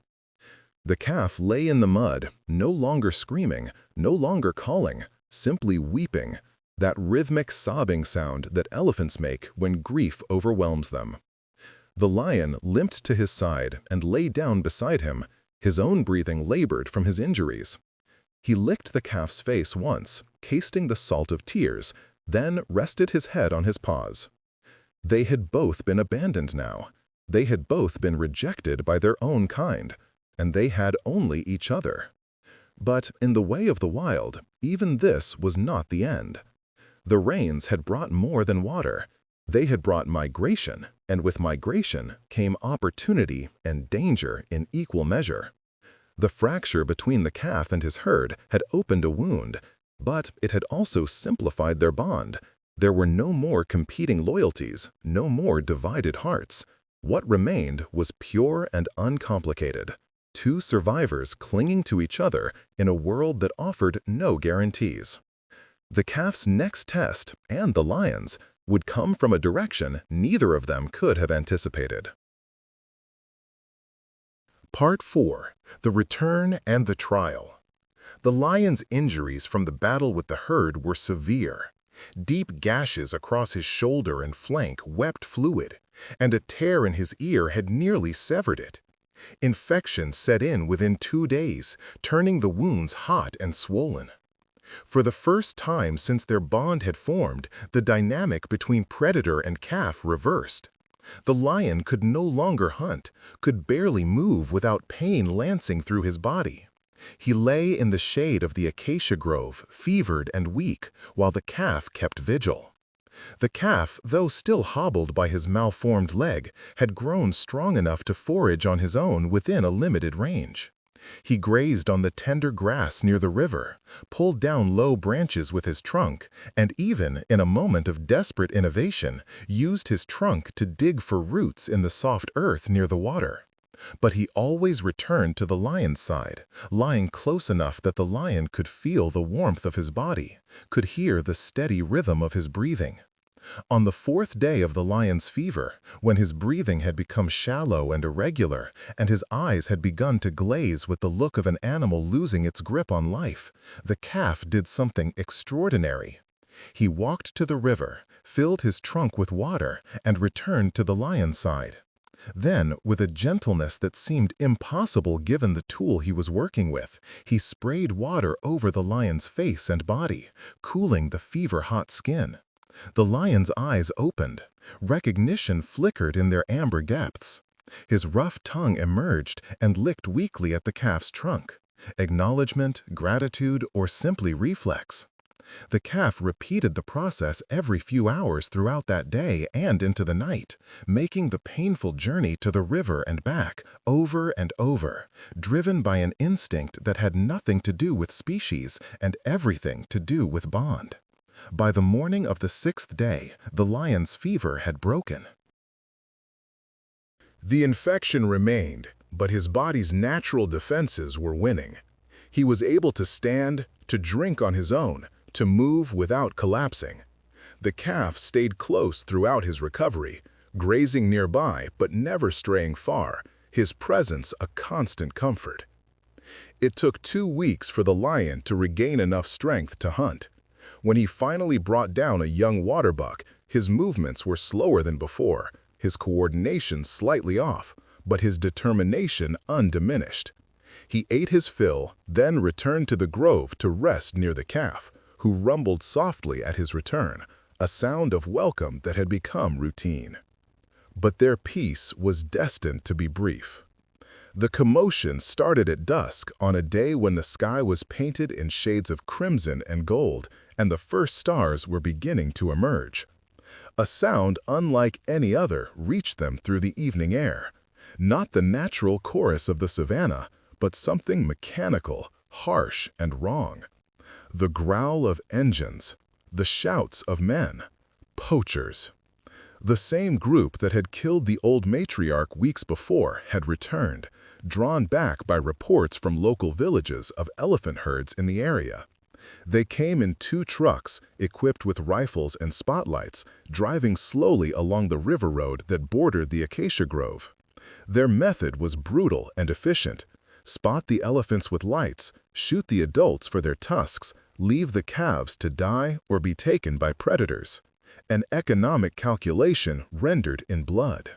A: The calf lay in the mud, no longer screaming, no longer calling, simply weeping, that rhythmic sobbing sound that elephants make when grief overwhelms them. The lion limped to his side and lay down beside him. His own breathing labored from his injuries. He licked the calf's face once, tasting the salt of tears, then rested his head on his paws. They had both been abandoned now. They had both been rejected by their own kind, and they had only each other. But in the way of the wild, even this was not the end. The rains had brought more than water. They had brought migration, and with migration came opportunity and danger in equal measure. The fracture between the calf and his herd had opened a wound, but it had also simplified their bond. There were no more competing loyalties, no more divided hearts. What remained was pure and uncomplicated. 2 survivors clinging to each other in a world that offered no guarantees. The calf's next test, and the lion's, would come from a direction neither of them could have anticipated. Part 4. The Return and the Trial. The lion's injuries from the battle with the herd were severe. Deep gashes across his shoulder and flank wept fluid, and a tear in his ear had nearly severed it. Infection set in within 2 days, turning the wounds hot and swollen. For the first time since their bond had formed, the dynamic between predator and calf reversed. The lion could no longer hunt, could barely move without pain lancing through his body. He lay in the shade of the acacia grove, fevered and weak, while the calf kept vigil. The calf, though still hobbled by his malformed leg, had grown strong enough to forage on his own within a limited range. He grazed on the tender grass near the river, pulled down low branches with his trunk, and even, in a moment of desperate innovation, used his trunk to dig for roots in the soft earth near the water. But he always returned to the lion's side, lying close enough that the lion could feel the warmth of his body, could hear the steady rhythm of his breathing. On the 4th day of the lion's fever, when his breathing had become shallow and irregular, and his eyes had begun to glaze with the look of an animal losing its grip on life, the calf did something extraordinary. He walked to the river, filled his trunk with water, and returned to the lion's side. Then, with a gentleness that seemed impossible given the tool he was working with, he sprayed water over the lion's face and body, cooling the fever-hot skin. The lion's eyes opened. Recognition flickered in their amber depths. His rough tongue emerged and licked weakly at the calf's trunk. Acknowledgement, gratitude, or simply reflex. The calf repeated the process every few hours throughout that day and into the night, making the painful journey to the river and back over and over, driven by an instinct that had nothing to do with species and everything to do with bond. By the morning of the 6th day, the lion's fever had broken.
B: The infection remained, but his body's natural defenses were winning. He was able to stand, to drink on his own, to move without collapsing. The calf stayed close throughout his recovery, grazing nearby but never straying far, his presence a constant comfort. It took 2 weeks for the lion to regain enough strength to hunt. When he finally brought down a young waterbuck, his movements were slower than before, his coordination slightly off, but his determination undiminished. He ate his fill, then returned to the grove to rest near the calf, who rumbled softly at his return, a sound of welcome that had become routine. But their peace was destined to be brief. The commotion started at dusk on a day when the sky was painted in shades of crimson and gold, and the first stars were beginning to emerge. A sound unlike any other reached them through the evening air, not the natural chorus of the savannah, but something mechanical, harsh, and wrong. The growl of engines, the shouts of men, poachers. The same group that had killed the old matriarch weeks before had returned, drawn back by reports from local villages of elephant herds in the area. They came in 2 trucks, equipped with rifles and spotlights, driving slowly along the river road that bordered the acacia grove. Their method was brutal and efficient. Spot the elephants with lights, shoot the adults for their tusks, leave the calves to die or be taken by predators. An economic calculation rendered in blood.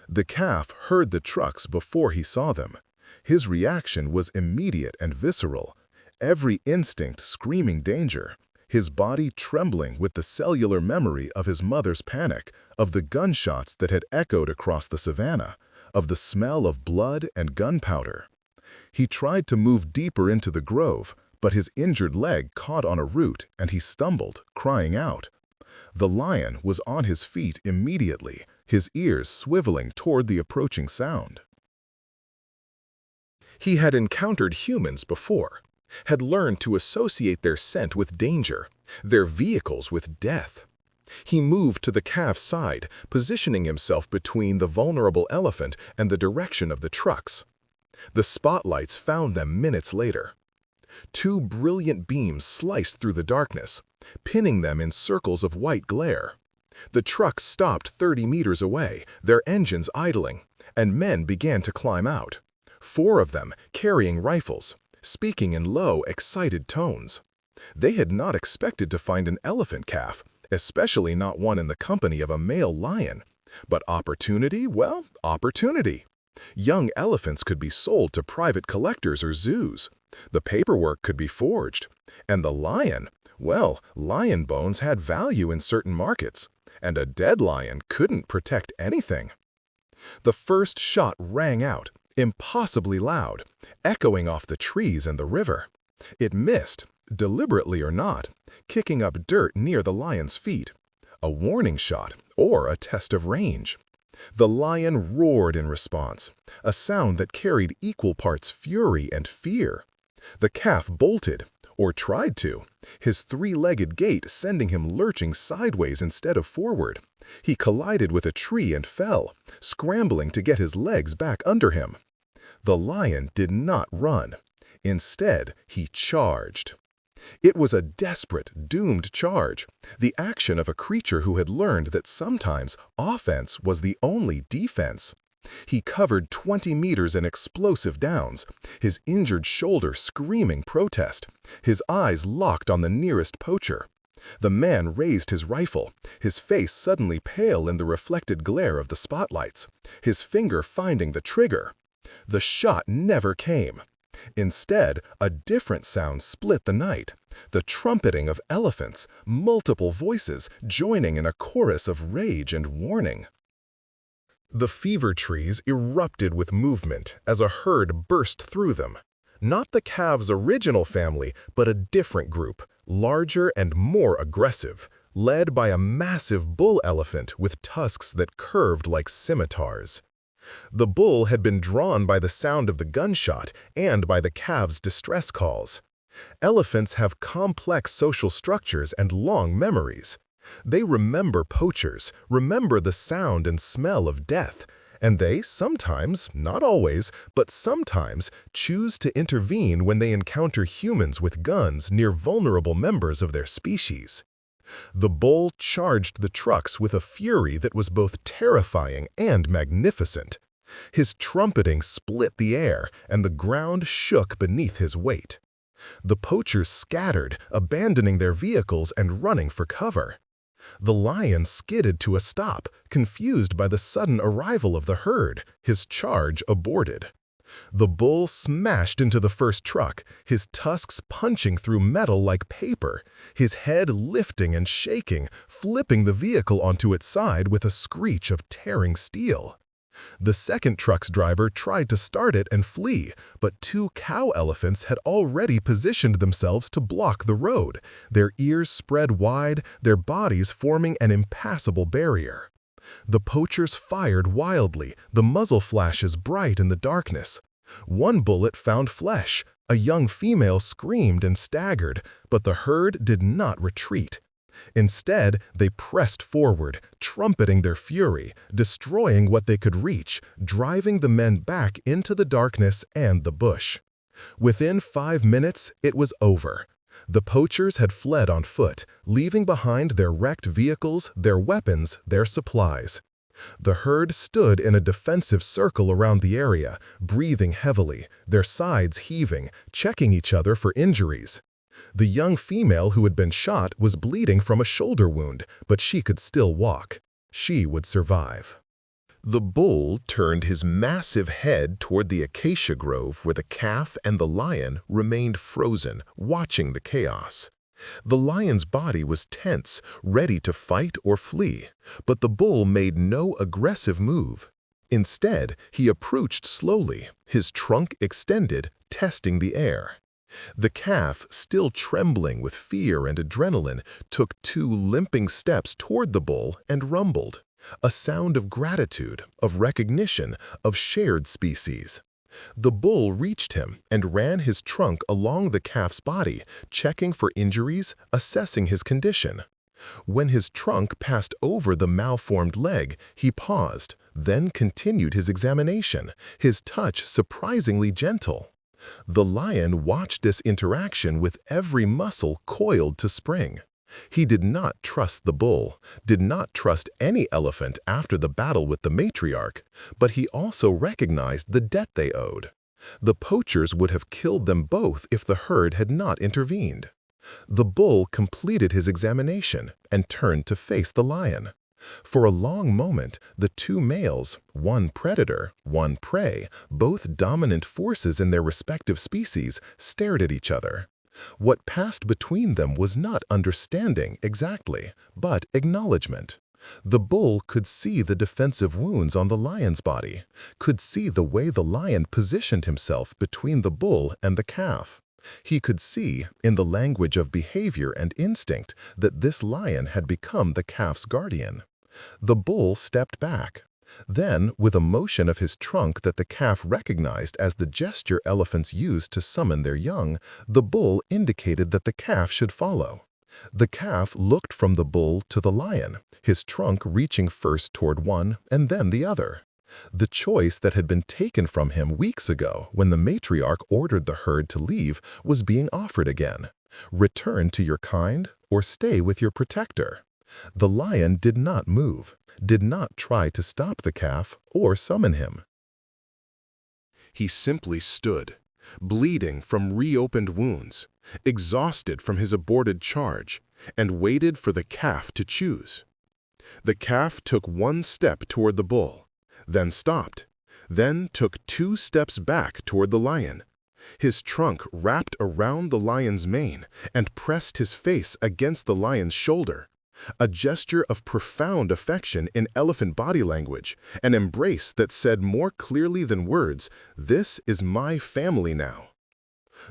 B: The calf heard the trucks before he saw them. His reaction was immediate and visceral, every instinct screaming danger, his body trembling with the cellular memory of his mother's panic, of the gunshots that had echoed across the savannah, of the smell of blood and gunpowder. He tried to move deeper into the grove, but his injured leg caught on a root and he stumbled, crying out. The lion was on his feet immediately, his ears swiveling toward the approaching sound. He had encountered humans before, had learned to associate their scent with danger, their vehicles with death. He moved to the calf's side, positioning himself between the vulnerable elephant and the direction of the trucks. The spotlights found them minutes later. 2 brilliant beams sliced through the darkness, pinning them in circles of white glare. The trucks stopped 30 meters away, their engines idling, and men began to climb out. 4 of them, carrying rifles, speaking in low, excited tones. They had not expected to find an elephant calf, especially not one in the company of a male lion. But opportunity? Well, opportunity. Young elephants could be sold to private collectors or zoos. The paperwork could be forged. And the lion? Well, lion bones had value in certain markets, and a dead lion couldn't protect anything. The first shot rang out,
A: impossibly loud, echoing off the trees and the river. It missed, deliberately or not, kicking up dirt near the lion's feet. A warning shot or a test of range. The lion roared in response, a sound that carried equal parts fury and fear. The calf bolted, or tried to, his three-legged gait sending him lurching sideways instead of forward. He collided with a tree and fell, scrambling to get his legs back under him. The lion did not run. Instead, he charged. It was a desperate, doomed charge, the action of a creature who had learned that sometimes offense was the only defense. He covered 20 meters in explosive downs, his injured shoulder screaming protest, his eyes locked on the nearest poacher. The man raised his rifle, his face suddenly pale in the reflected glare of the spotlights, his finger finding the trigger. The shot never came. Instead, a different sound split the night, the trumpeting of elephants, multiple voices joining in a chorus of rage and warning. The fever trees erupted with movement as a herd burst through them. Not the calf's original family, but a different group, larger and more aggressive, led by a massive bull elephant with tusks that curved like scimitars. The bull had been drawn by the sound of the gunshot and by the calf's distress calls. Elephants have complex social structures and long memories. They remember poachers, remember the sound and smell of death, and they sometimes, not always, but sometimes choose to intervene when they encounter humans with guns near vulnerable members of their species. The bull charged the trucks with a fury that was both terrifying and magnificent. His trumpeting split the air, and the ground shook beneath his weight. The poachers scattered, abandoning their vehicles and running for cover. The lion skidded to a stop, confused by the sudden arrival of the herd, his charge aborted. The bull smashed into the first truck, his tusks punching through metal like paper, his head lifting and shaking, flipping the vehicle onto its side with a screech of tearing steel. The second truck's driver tried to start it and flee, but two cow elephants had already positioned themselves to block the road, their ears spread wide, their bodies forming an impassable barrier. The poachers fired wildly, the muzzle flashes bright in the darkness. One bullet found flesh. A young female screamed and staggered, but the herd did not retreat. Instead, they pressed forward, trumpeting their fury, destroying what they could reach, driving the men back into the darkness and the bush. Within 5 minutes, it was over. The poachers had fled on foot, leaving behind their wrecked vehicles, their weapons, their supplies. The herd stood in a defensive circle around the area, breathing heavily, their sides heaving, checking each other for injuries. The young female who had been shot was bleeding from a shoulder wound, but she could still walk. She would survive. The bull turned his massive head toward the acacia grove where the calf and the lion remained frozen, watching the chaos. The lion's body was tense, ready to fight or flee, but the bull made no aggressive move. Instead, he approached slowly, his trunk extended, testing the air. The calf, still trembling with fear and adrenaline, took 2 limping steps toward the bull and rumbled. A sound of gratitude, of recognition, of shared species. The bull reached him and ran his trunk along the calf's body, checking for injuries, assessing his condition. When his trunk passed over the malformed leg, he paused, then continued his examination, his touch surprisingly gentle. The lion watched this interaction with every muscle coiled to spring. He did not trust the bull, did not trust any elephant after the battle with the matriarch, but he also recognized the debt they owed. The poachers would have killed them both if the herd had not intervened. The bull completed his examination and turned to face the lion. For a long moment, the 2 males, one predator, one prey, both dominant forces in their respective species, stared at each other. What passed between them was not understanding exactly, but acknowledgement.
B: The bull could see the defensive wounds on the lion's body, could see the way the lion positioned himself between the bull and the calf. He could see, in the language of behavior and instinct, that this lion had become the calf's guardian. The bull stepped back. Then, with a motion of his trunk that the calf recognized as the gesture elephants use to summon their young, the bull indicated that the calf should follow. The calf looked from the bull to the lion, his trunk reaching first toward one and then the other. The choice that had been taken from him weeks ago when the matriarch ordered the herd to leave was being offered again. Return to your kind or stay with your protector. The lion did not move, did not try to stop the calf or summon him.
A: He simply stood, bleeding from reopened wounds, exhausted from his aborted charge, and waited for the calf to choose. The calf took one step toward the bull, then stopped, then took 2 steps back toward the lion. His trunk wrapped around the lion's mane and pressed his face against the lion's shoulder, a gesture of profound affection in elephant body language, an embrace that said more clearly than words, "This is my family now."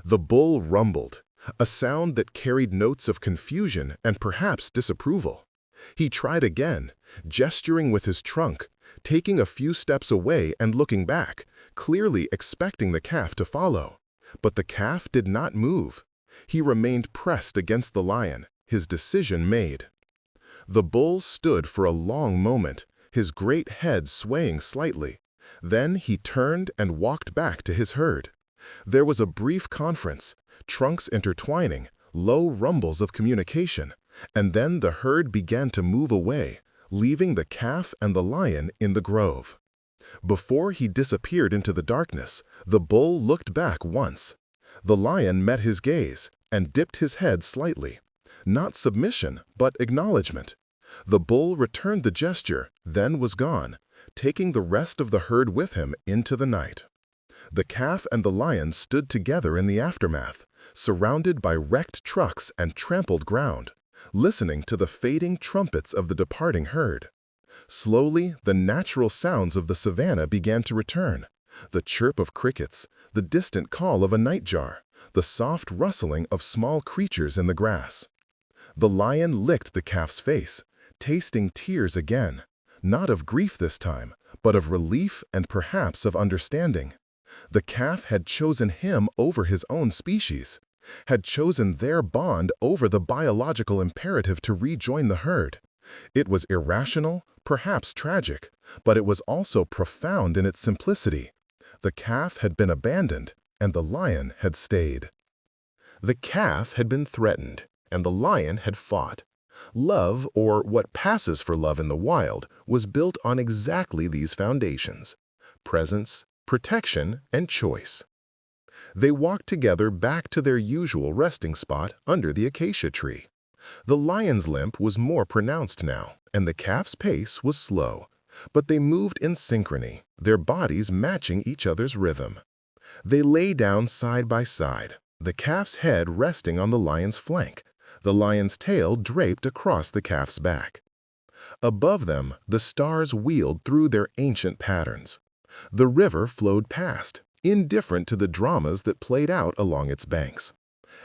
A: The bull rumbled, a sound that carried notes of confusion and perhaps disapproval. He tried again, gesturing with his trunk, taking a few steps away and looking back, clearly expecting the calf to follow. But the calf did not move. He remained pressed against the lion, his decision made. The bull stood for a long moment, his great head swaying slightly. Then he turned and walked back to his herd. There was a brief conference, trunks intertwining, low rumbles of communication, and then the herd began to move away, leaving the calf and the lion in the grove. Before he disappeared into the darkness, the bull looked back once. The lion met his gaze and dipped his head slightly. Not submission, but acknowledgement. The bull returned the gesture, then was gone, taking the rest of the herd with him into the night. The calf and the lion stood together in the aftermath, surrounded by wrecked trucks and trampled ground, listening to the fading trumpets of the departing herd. Slowly, the natural sounds of the savanna began to return. The chirp of crickets, the distant call of a nightjar, the soft rustling of small creatures in the grass. The lion licked the calf's face, tasting tears again, not of grief this time, but of relief and perhaps of understanding. The calf had chosen him over his own species, had chosen their bond over the biological imperative to rejoin the herd. It was irrational, perhaps tragic, but it was also profound in its simplicity. The calf had been abandoned, and the lion had stayed. The calf had been threatened, and the lion had fought. Love, or what passes for love in the wild, was built on exactly these foundations: presence, protection, and choice. They walked together back to their usual resting spot under the acacia tree. The lion's limp was more pronounced now, and the calf's pace was slow, but they moved in synchrony, their bodies matching each other's rhythm. They lay down side by side, the calf's head resting on the lion's flank, the lion's tail draped across the calf's back. Above them, the stars wheeled through their ancient patterns. The river flowed past, indifferent to the dramas that played out along its banks.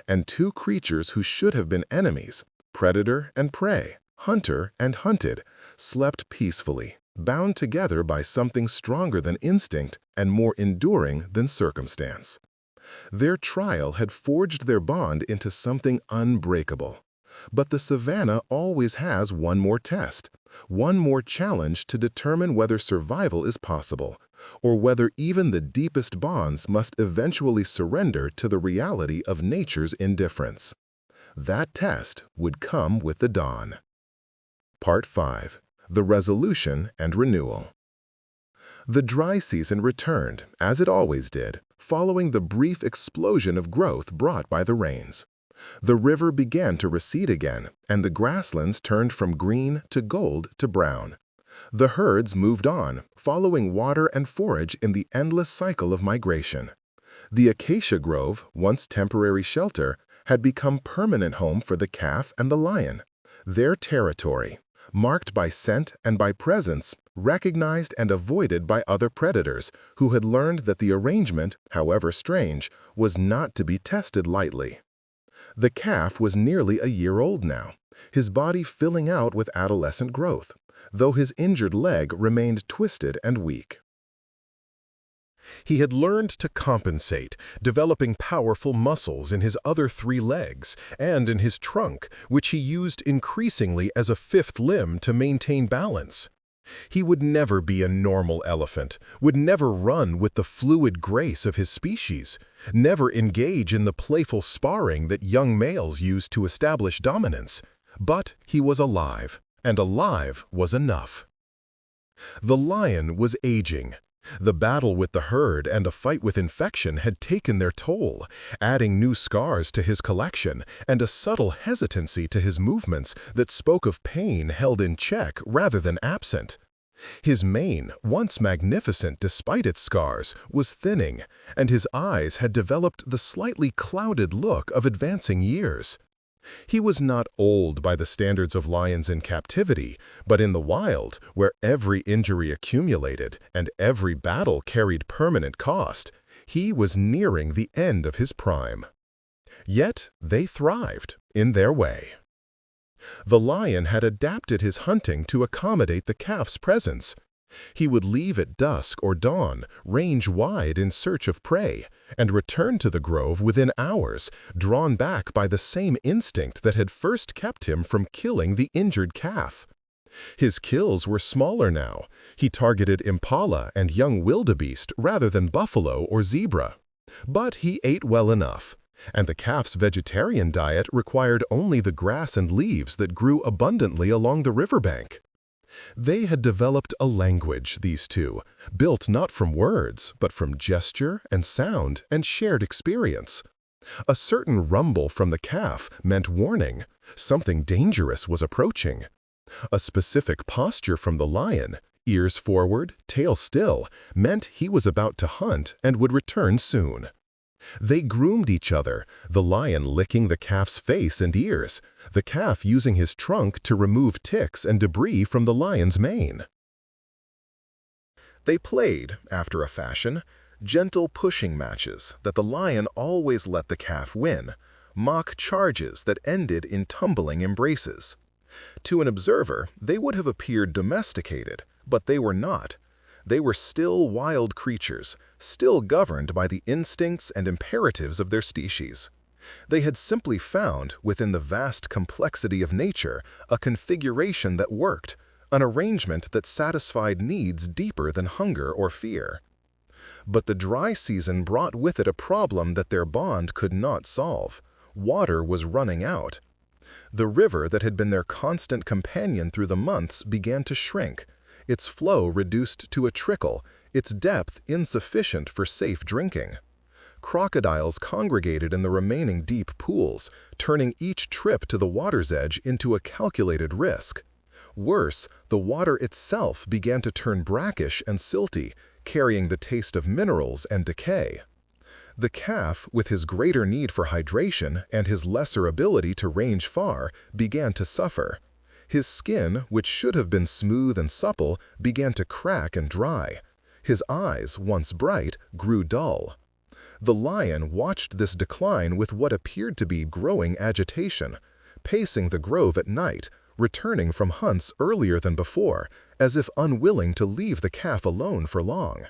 A: And 2 creatures who should have been enemies, predator and prey, hunter and hunted, slept peacefully, bound together by something stronger than instinct and more enduring than circumstance. Their trial had forged their bond into something unbreakable. But the savanna always has one more test, one more challenge to determine whether survival is possible, or whether even the deepest bonds must eventually surrender to the reality of nature's indifference. That test would come with the dawn. Part 5. The Resolution and Renewal. The dry season returned, as it always did, following the brief explosion of growth brought by the rains. The river began to recede again, and the grasslands turned from green to gold to brown. The herds moved on, following water and forage in the endless cycle of migration. The acacia grove, once temporary shelter, had become permanent home for the calf and the lion. Their territory, marked by scent and by presence, recognized and avoided by other predators who had learned that the arrangement, however strange, was not to be tested lightly. The calf was nearly a year old now, his body filling out with adolescent growth, though his injured leg remained twisted and weak. He had learned to compensate, developing powerful muscles in his other 3 legs and in his trunk, which he used increasingly as a 5th limb to maintain balance. He would never be a normal elephant, would never run with the fluid grace of his species, never engage in the playful sparring that young males use to establish dominance. But he was alive, and alive was enough. The lion was aging. The battle with the herd and a fight with infection had taken their toll, adding new scars to his collection and a subtle hesitancy to his movements that spoke of pain held in check rather than absent. His mane, once magnificent despite its scars, was thinning, and his eyes had developed the slightly clouded look of advancing years. He was not old by the standards of lions in captivity, but in the wild, where every injury accumulated and every battle carried permanent cost, he was nearing the end of his prime. Yet they thrived, in their way. The lion had adapted his hunting to accommodate the calf's presence. He would leave at dusk or dawn, range wide in search of prey, and return to the grove within hours, drawn back by the same instinct that had first kept him from killing the injured calf. His kills were smaller now. He targeted impala and young wildebeest rather than buffalo or zebra. But he ate well enough, and the calf's vegetarian diet required only the grass and leaves that grew abundantly along the riverbank. They had developed a language, these two, built not from words, but from gesture and sound and shared experience. A certain rumble from the calf meant warning. Something dangerous was approaching. A specific posture from the lion, ears forward, tail still, meant he was about to hunt and would return soon. They groomed each other, the lion licking the calf's face and ears, the calf using his trunk to remove ticks and debris from the lion's mane. They played, after a fashion, gentle pushing matches that the lion always let the calf win, mock charges that ended in tumbling embraces. To an observer, they would have appeared domesticated, but they were not. They were still wild creatures, still governed by the instincts and imperatives of their species. They had simply found, within the vast complexity of nature, a configuration that worked, an arrangement that satisfied needs deeper than hunger or fear. But the dry season brought with it a problem that their bond could not solve. Water was running out. The river that had been their constant companion through the months began to shrink, its flow reduced to a trickle, its depth insufficient for safe drinking. Crocodiles congregated in the remaining deep pools, turning each trip to the water's edge into a calculated risk. Worse, the water itself began to turn brackish and silty, carrying the taste of minerals and decay. The calf, with his greater need for hydration and his lesser ability to range far, began to suffer. His skin, which should have been smooth and supple, began to crack and dry. His eyes, once bright, grew dull. The lion watched this decline with what appeared to be growing agitation, pacing the grove at night, returning from hunts earlier than before, as if unwilling to leave the calf alone for long.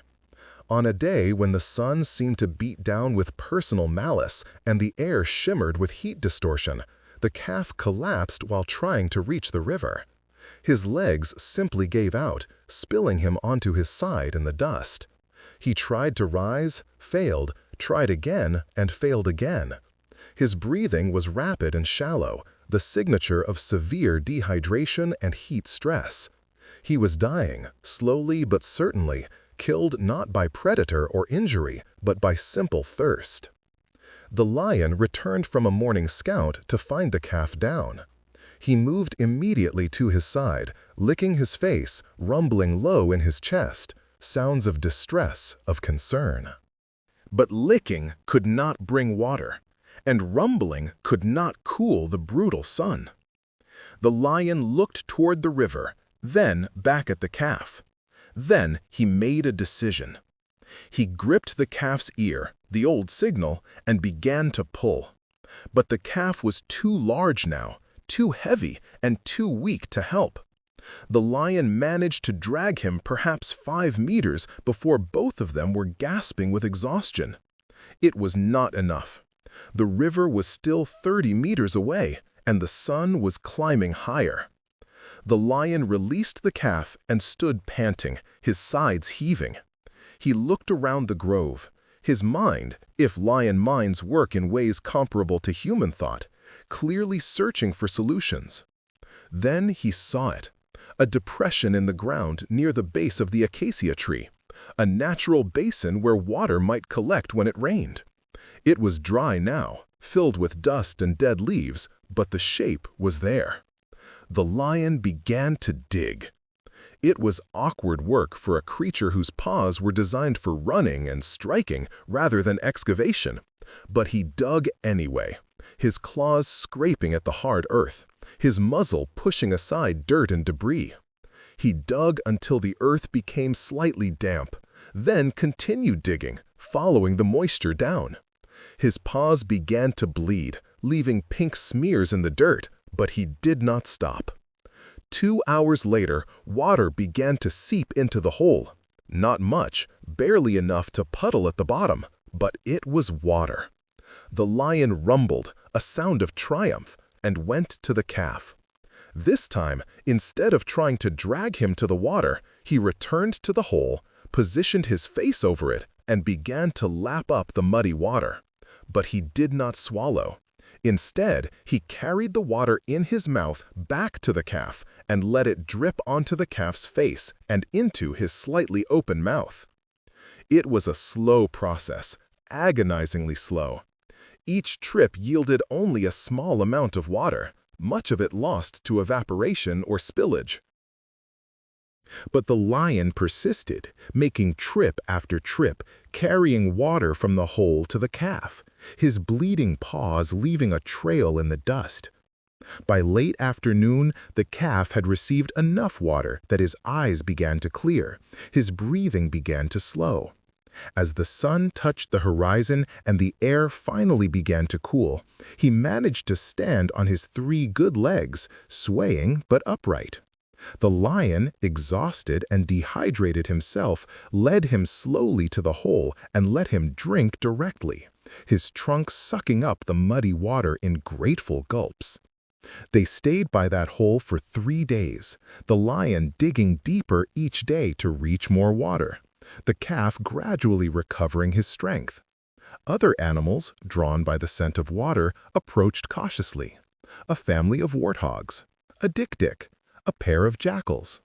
A: On a day when the sun seemed to beat down with personal malice and the air shimmered with heat distortion, the calf collapsed while trying to reach the river. His legs simply gave out, spilling him onto his side in the dust. He tried to rise, failed, tried again, and failed again. His breathing was rapid and shallow, the signature of severe dehydration and heat stress. He was dying, slowly but certainly, killed not by predator or injury, but by simple thirst. The lion returned from a morning scout to find the calf down. He moved immediately to his side, licking his face, rumbling low in his chest, sounds of distress, of concern. But licking could not bring water, and rumbling could not cool the brutal sun. The lion looked toward the river, then back at the calf. Then he made a decision. He gripped the calf's ear, the old signal, and began to pull. But the calf was too large now, too heavy, and too weak to help. The lion managed to drag him perhaps 5 meters before both of them were gasping with exhaustion. It was not enough. The river was still 30 meters away, and the sun was climbing higher. The lion released the calf and stood panting, his sides heaving. He looked around the grove. His mind, if lion minds work in ways comparable to human thought, clearly searching for solutions. Then he saw it. A depression in the ground near the base of the acacia tree, a natural basin where water might collect when it rained. It was dry now, filled with dust and dead leaves, but the shape was there. The lion began to dig. It was awkward work for a creature whose paws were designed for running and striking rather than excavation, but he dug anyway, his claws scraping at the hard earth, his muzzle pushing aside dirt and debris. He dug until the earth became slightly damp, then continued digging, following the moisture down. His paws began to bleed, leaving pink smears in the dirt, but he did not stop. 2 hours later, water began to seep into the hole. Not much, barely enough to puddle at the bottom, but it was water. The lion rumbled, a sound of triumph, and went to the calf. This time, instead of trying to drag him to the water, he returned to the hole, positioned his face over it, and began to lap up the muddy water. But he did not swallow. Instead, he carried the water in his mouth back to the calf and let it drip onto the calf's face and into his slightly open mouth. It was a slow process, agonizingly slow. Each trip yielded only a small amount of water, much of it lost to evaporation or spillage. But the lion persisted, making trip after trip, carrying water from the hole to the calf, his bleeding paws leaving a trail in the dust. By late afternoon, the calf had received enough water that his eyes began to clear, his breathing began to slow. As the sun touched the horizon and the air finally began to cool, he managed to stand on his 3 good legs, swaying but upright. The lion, exhausted and dehydrated himself, led him slowly to the hole and let him drink directly, his trunk sucking up the muddy water in grateful gulps. They stayed by that hole for 3 days, the lion digging deeper each day to reach more water, the calf gradually recovering his strength. Other animals, drawn by the scent of water, approached cautiously. A family of warthogs, a dik-dik, a pair of jackals.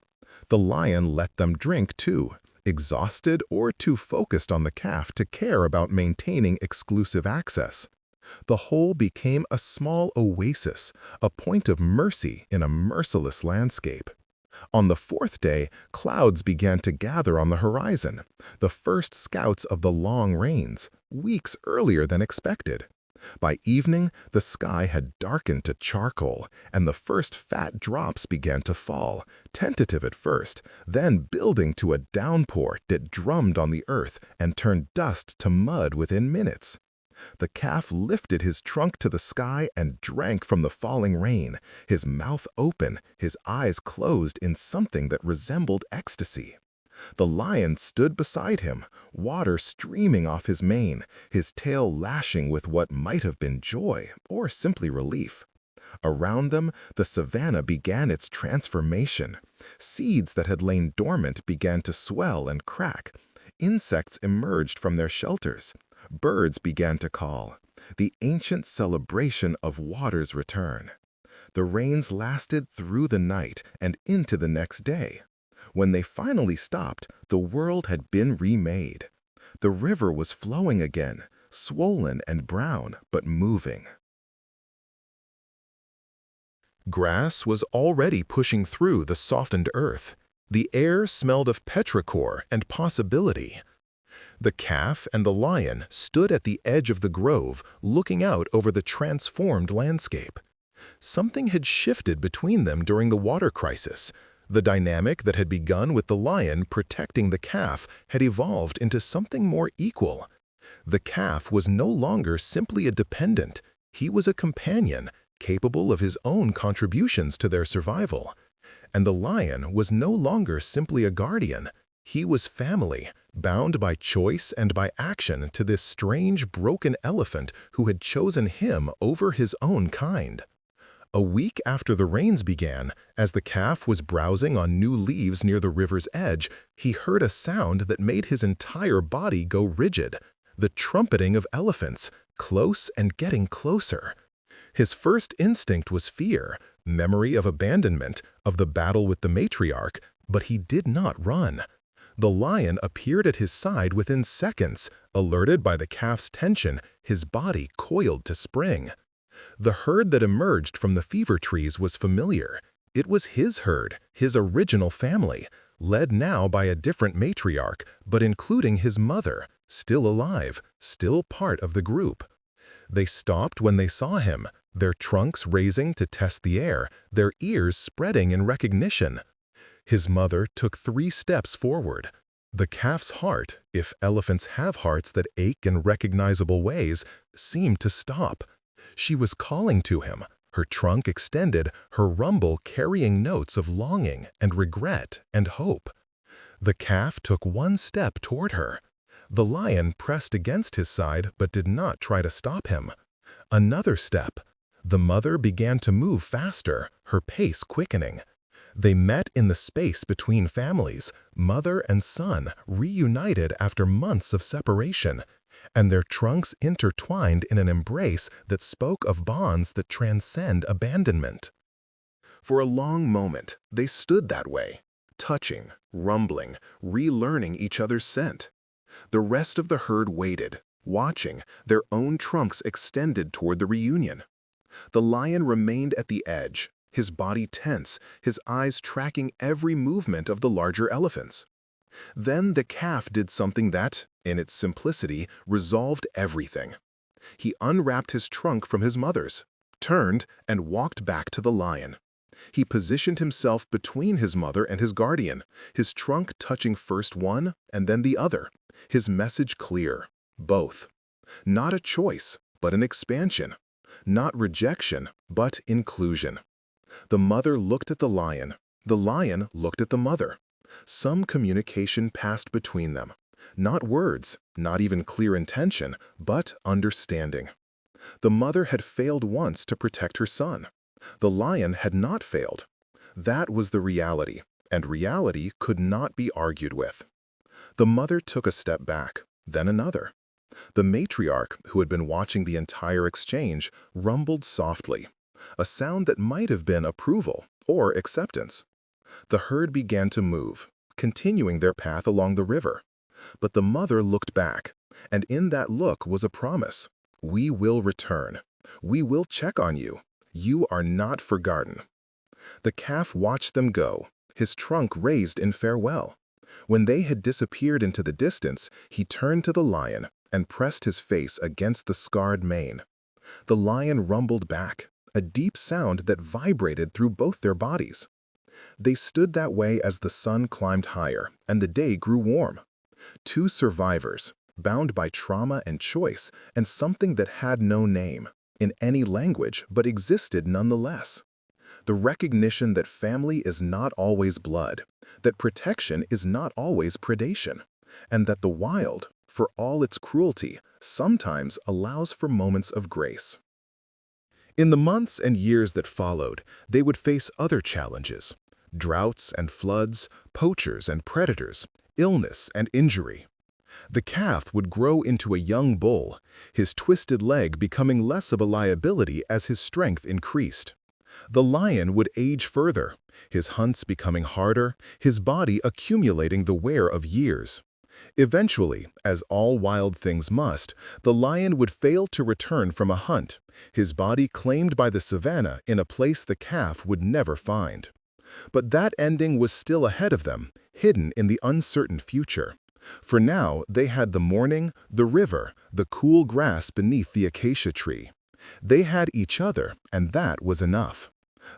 A: The lion let them drink too, exhausted or too focused on the calf to care about maintaining exclusive access. The hole became a small oasis, a point of mercy in a merciless landscape. On the 4th day, clouds began to gather on the horizon, the first scouts of the long rains, weeks earlier than expected. By evening, the sky had darkened to charcoal, and the first fat drops began to fall, tentative at first, then building to a downpour that drummed on the earth and turned dust to mud within minutes. The calf lifted his trunk to the sky and drank from the falling rain, his mouth open, his eyes closed in something that resembled ecstasy. The lion stood beside him, water streaming off his mane, his tail lashing with what might have been joy or simply relief. Around them, the savanna began its transformation. Seeds that had lain dormant began to swell and crack. Insects emerged from their shelters. Birds began to call, the ancient celebration of water's return. The rains lasted through the night and into the next day. When they finally stopped, the world had been remade. The river was flowing again, swollen and brown, but moving. Grass was already pushing through the softened earth. The air smelled of petrichor and possibility. The calf and the lion stood at the edge of the grove, looking out over the transformed landscape. Something had shifted between them during the water crisis. The dynamic that had begun with the lion protecting the calf had evolved into something more equal. The calf was no longer simply a dependent. He was a companion, capable of his own contributions to their survival. And the lion was no longer simply a guardian. He was family, bound by choice and by action to this strange, broken elephant who had chosen him over his own kind. A week after the rains began, as the calf was browsing on new leaves near the river's edge, he heard a sound that made his entire body go rigid. The trumpeting of elephants, close and getting closer. His first instinct was fear, memory of abandonment, of the battle with the matriarch, but he did not run. The lion appeared at his side within seconds. Alerted by the calf's tension, his body coiled to spring. The herd that emerged from the fever trees was familiar. It was his herd, his original family, led now by a different matriarch, but including his mother, still alive, still part of the group. They stopped when they saw him, their trunks raising to test the air, their ears spreading in recognition. His mother took 3 steps forward. The calf's heart, if elephants have hearts that ache in recognizable ways, seemed to stop. She was calling to him, her trunk extended, her rumble carrying notes of longing and regret and hope. The calf took 1 step toward her. The lion pressed against his side but did not try to stop him. Another step. The mother began to move faster, her pace quickening. They met in the space between families, mother and son reunited after months of separation, and their trunks intertwined in an embrace that spoke of bonds that transcend abandonment. For a long moment, they stood that way, touching, rumbling, relearning each other's scent. The rest of the herd waited, watching, their own trunks extended toward the reunion. The lion remained at the edge, his body tense, his eyes tracking every movement of the larger elephants. Then the calf did something that, in its simplicity, resolved everything. He unwrapped his trunk from his mother's, turned, and walked back to the lion. He positioned himself between his mother and his guardian, his trunk touching first one and then the other, his message clear: both. Not a choice, but an expansion. Not rejection, but inclusion. The mother looked at the lion looked at the mother. Some communication passed between them. Not words, not even clear intention, but understanding. The mother had failed once to protect her son. The lion had not failed. That was the reality, and reality could not be argued with. The mother took a step back, then another. The matriarch, who had been watching the entire exchange, rumbled softly, a sound that might have been approval or acceptance. The herd began to move, continuing their path along the river. But the mother looked back, and in that look was a promise. We will return. We will check on you. You are not forgotten. The calf watched them go, his trunk raised in farewell. When they had disappeared into the distance, he turned to the lion and pressed his face against the scarred mane. The lion rumbled back, a deep sound that vibrated through both their bodies. They stood that way as the sun climbed higher and the day grew warm. 2 survivors, bound by trauma and choice and something that had no name, in any language but existed nonetheless. The recognition that family is not always blood, that protection is not always predation, and that the wild, for all its cruelty, sometimes allows for moments of grace. In the months and years that followed, they would face other challenges: droughts and floods, poachers and predators, illness and injury. The calf would grow into a young bull, his twisted leg becoming less of a liability as his strength increased. The lion would age further, his hunts becoming harder, his body accumulating the wear of years. Eventually, as all wild things must, the lion would fail to return from a hunt, his body claimed by the savannah in a place the calf would never find. But that ending was still ahead of them, hidden in the uncertain future. For now, they had the morning, the river, the cool grass beneath the acacia tree. They had each other, and that was enough.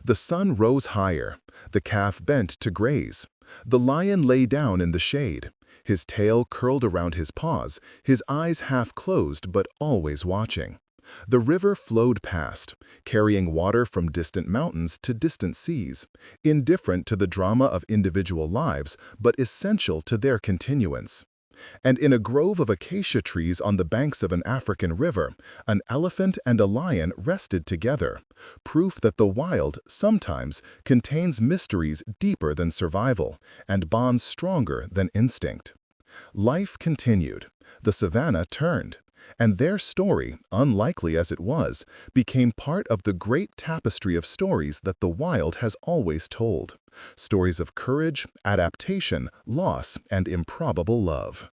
A: The sun rose higher. The calf bent to graze. The lion lay down in the shade, his tail curled around his paws, his eyes half closed but always watching. The river flowed past, carrying water from distant mountains to distant seas, indifferent to the drama of individual lives but essential to their continuance. And in a grove of acacia trees on the banks of an African river, an elephant and a lion rested together, proof that the wild sometimes contains mysteries deeper than survival and bonds stronger than instinct. Life continued. The savanna turned. And their story, unlikely as it was, became part of the great tapestry of stories that the wild has always told. Stories of courage, adaptation, loss, and improbable love.